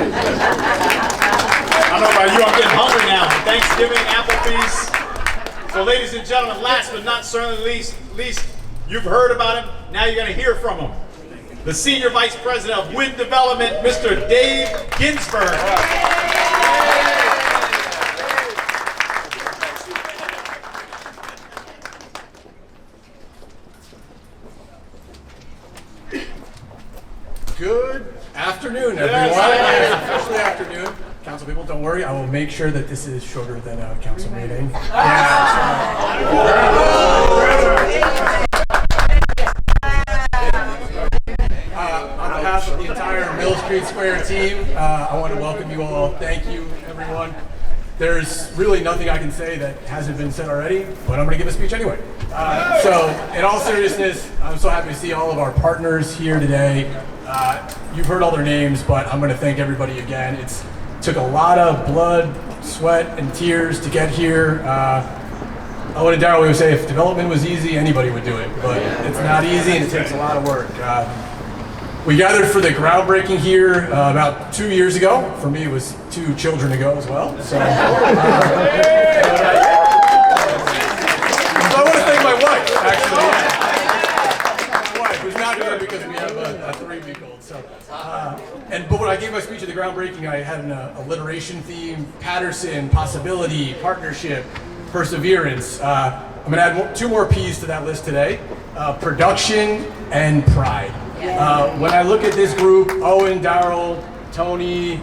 I don't know about you, I'm getting hungry now. Thanksgiving, Applebee's. So ladies and gentlemen, last but not certainly least, you've heard about him, now you're gonna hear from him. The Senior Vice President of Wynn Development, Mr. Dave Ginsberg. Good afternoon, everyone. It's officially afternoon. Council people, don't worry. I will make sure that this is shorter than a council meeting. On behalf of the entire Mill Street Square team, I want to welcome you all. Thank you, everyone. There's really nothing I can say that hasn't been said already, but I'm going to give a speech anyway. So, in all seriousness, I'm so happy to see all of our partners here today. You've heard all their names, but I'm going to thank everybody again. It took a lot of blood, sweat, and tears to get here. Owen and Daryll would say if development was easy, anybody would do it, but it's not easy and it takes a lot of work. We gathered for the groundbreaking here about 2 years ago. For me, it was 2 children ago as well. So, I want to thank my wife, actually. My wife, who's not here because we have a 3-week-old. So, but when I gave my speech at the groundbreaking, I had an alliteration theme: Paterson, possibility, partnership, perseverance. I'm going to add 2 more P's to that list today: production and pride. When I look at this group, Owen, Daryll, Tony,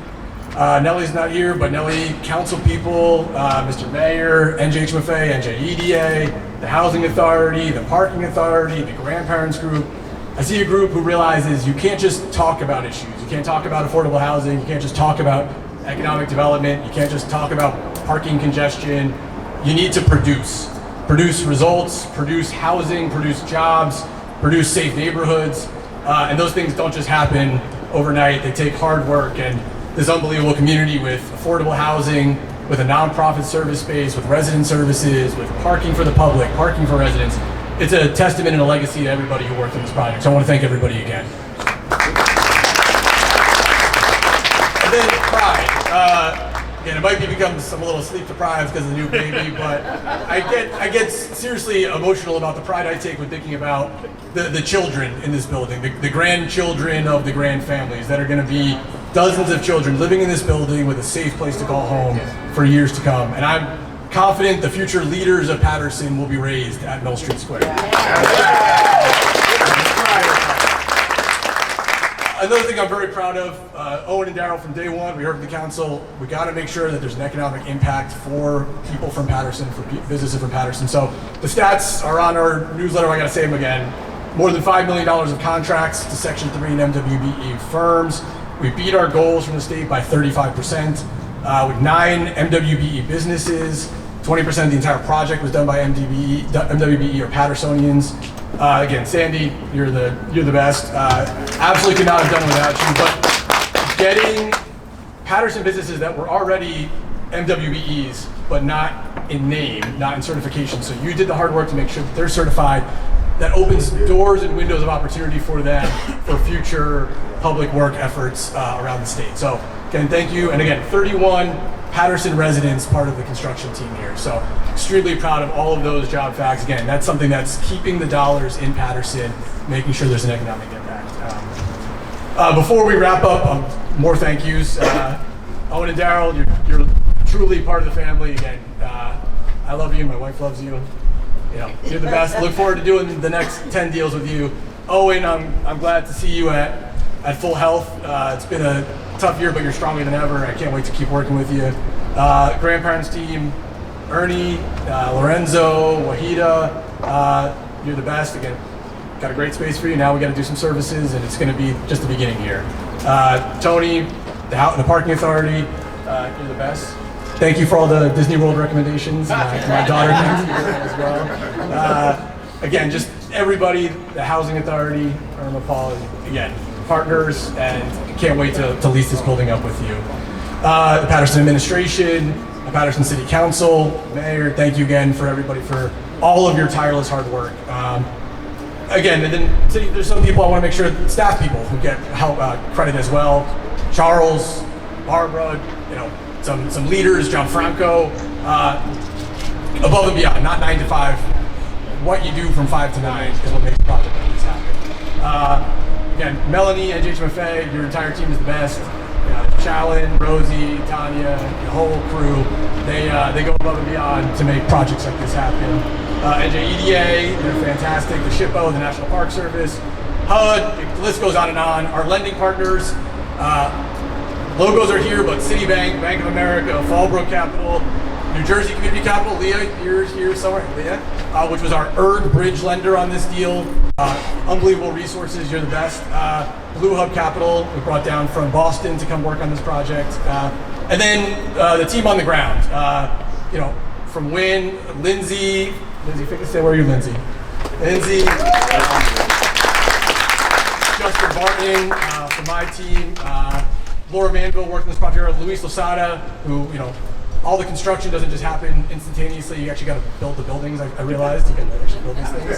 Nellie's not here, but Nellie, council people, Mr. Mayor, NJHMFA, NJEDA, the Housing Authority, the Parking Authority, the Grandparents Group. I see a group who realizes you can't just talk about issues. You can't talk about affordable housing. You can't just talk about economic development. You can't just talk about parking congestion. You need to produce results, produce housing, produce jobs, produce safe neighborhoods. And those things don't just happen overnight. They take hard work, and this unbelievable community with affordable housing, with a nonprofit service space, with resident services, with parking for the public, parking for residents. It's a testament and a legacy to everybody who worked on this project. So I want to thank everybody again. And then pride. Again, it might become some little sleep deprived because of the new baby, but I get seriously emotional about the pride I take when thinking about the children in this building, the grandchildren of the grand families that are going to be dozens of children living in this building with a safe place to call home for years to come. And I'm confident the future leaders of Paterson will be raised at Mill Street Square. Another thing I'm very proud of, Owen and Daryll, from day one, we heard from the council, we got to make sure that there's an economic impact for people from Paterson, for businesses from Paterson. So the stats are on our newsletter, I got to say them again. More than $5 million of contracts to Section 3 and MWBE firms. We beat our goals from the state by 35%. With 9 MWBE businesses, 20% of the entire project was done by MWBE or Pattersonians. Again, Sandy, you're the best. Absolutely could not have done without you. But getting Paterson businesses that were already MWBEs, but not in name, not in certification. So you did the hard work to make sure that they're certified. That opens doors and windows of opportunity for them for future public work efforts around the state. So again, thank you. And again, 31 Paterson residents part of the construction team here. So extremely proud of all of those job facts. Again, that's something that's keeping the dollars in Paterson, making sure there's an economic impact. Before we wrap up, more thank yous. Owen and Daryll, you're truly part of the family. Again, I love you. My wife loves you. You know, you're the best. Look forward to doing the next 10 deals with you. Owen, I'm glad to see you at full health. It's been a tough year, but you're stronger than ever. I can't wait to keep working with you. Grandparents team, Ernie, Lorenzo, Wahida, you're the best. Again, got a great space for you. Now we got to do some services, and it's going to be just the beginning here. Tony, the Parking Authority, you're the best. Thank you for all the Disney World recommendations. My daughter thanks you as well. Again, just everybody, the Housing Authority, Irma, Paul, again, partners, and can't wait to lease this building up with you. The Paterson administration, the Paterson City Council, Mayor, thank you again for everybody for all of your tireless hard work. Again, and then there's some people I want to make sure, staff people who get help credit as well. Charles, Barbara, you know, some leaders, John Franco, above and beyond, not 9 to 5. What you do from 5 to 9 is what makes a project like this happen. Again, Melanie, NJHMFA, your entire team is the best. Challen, Rosie, Tanya, the whole crew, they go above and beyond to make projects like this happen. NJEDA, they're fantastic. The SHPO, the National Park Service, HUD, the list goes on and on. Our lending partners, logos are here, but Citibank, Bank of America, Fallbrook Capital, New Jersey Community Capital, Leah, you're here somewhere, Leah, which was our ERG bridge lender on this deal. Unbelievable resources, you're the best. Blue Hub Capital, we brought down from Boston to come work on this project. And then the team on the ground, you know, from Win, Lindsay, say where are you, Lindsay? Lindsay, Justin Barton from my team, Laura Manville worked on this project, Luis Losada, who, you know, all the construction doesn't just happen instantaneously. You actually got to build the buildings. I realized you can actually build these things.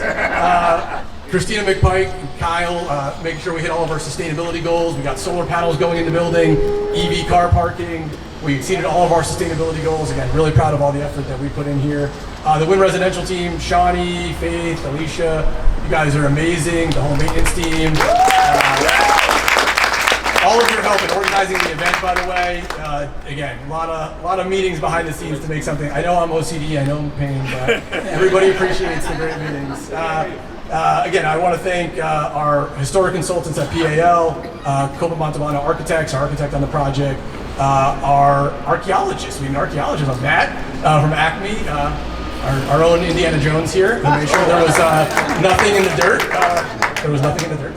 Christina McPike and Kyle, making sure we hit all of our sustainability goals. We got solar panels going in the building, EV car parking. We exceeded all of our sustainability goals. Again, really proud of all the effort that we put in here. The Win Residential team, Shawnee, Faith, Alicia, you guys are amazing. The whole maintenance team. All of your help in organizing the event, by the way. Again, a lot of meetings behind the scenes to make something. I know I'm OCD, I know I'm a pain, but everybody appreciates the great meetings. Again, I want to thank our historic consultants at PAL, Copa Montalbano Architects, our architect on the project, our archaeologists. We have an archaeologist on Matt from Acme, our own Indiana Jones here, who made sure there was nothing in the dirt. There was nothing in the dirt.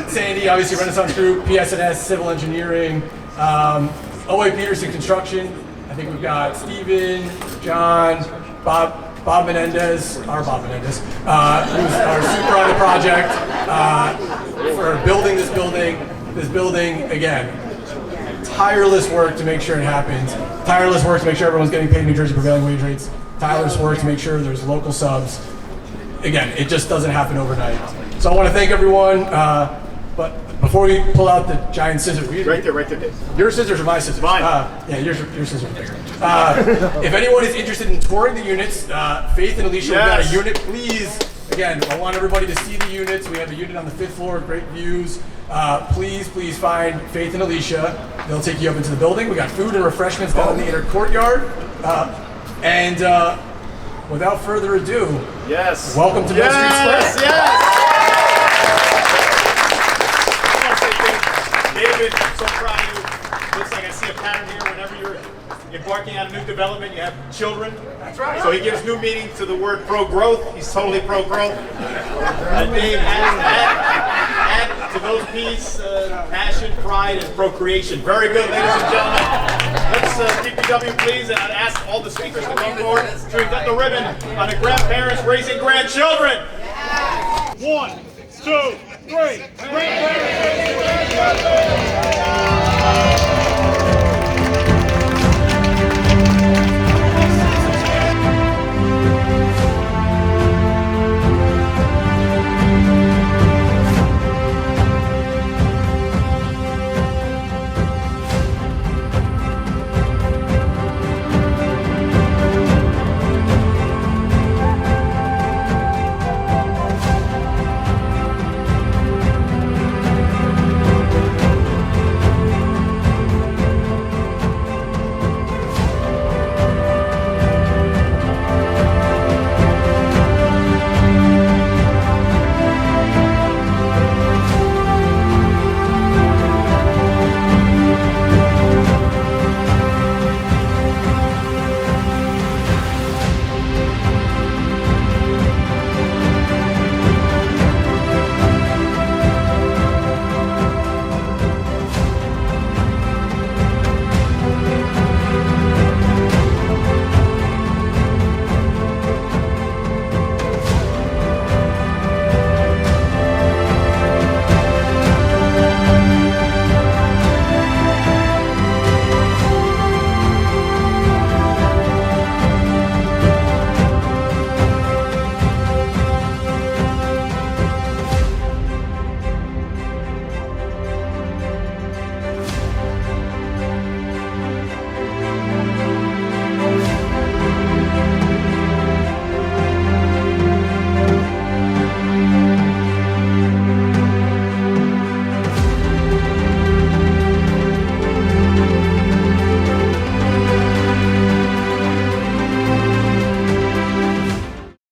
Sandy, obviously Renaissance Group, PS&S, Civil Engineering, O.A. Peterson Construction. I think we've got Steven, John, Bob Menendez, who's our super on the project, for building this building. This building, again, tireless work to make sure it happens. Tireless work to make sure everyone's getting paid New Jersey prevailing wage rates. Tireless work to make sure there's local subs. Again, it just doesn't happen overnight. So I want to thank everyone, but before we pull out the giant scissors, right there, Dave. Your scissors or my scissors? Mine. Yeah, your scissors are bigger. If anyone is interested in touring the units, Faith and Alicia, we've got a unit. Please, again, I want everybody to see the units. We have a unit on the 5th floor, great views. Please find Faith and Alicia. They'll take you up into the building. We got food and refreshments down in the inner courtyard. And without further ado, welcome to Mill Street Square. Yes. David, I'm so proud of you. Looks like I see a pattern here. Whenever you're embarking on a new development, you have children. That's right. So he gives new meaning to the word pro-growth. He's totally pro-growth. Dave, add to those P's, passion, pride, and procreation. Very good, ladies and gentlemen. Let's DPW, please, and I'd ask all the speakers to come forward to cut the ribbon on the grandparents raising grandchildren. 1, 2, 3. Grandparents raising grandchildren.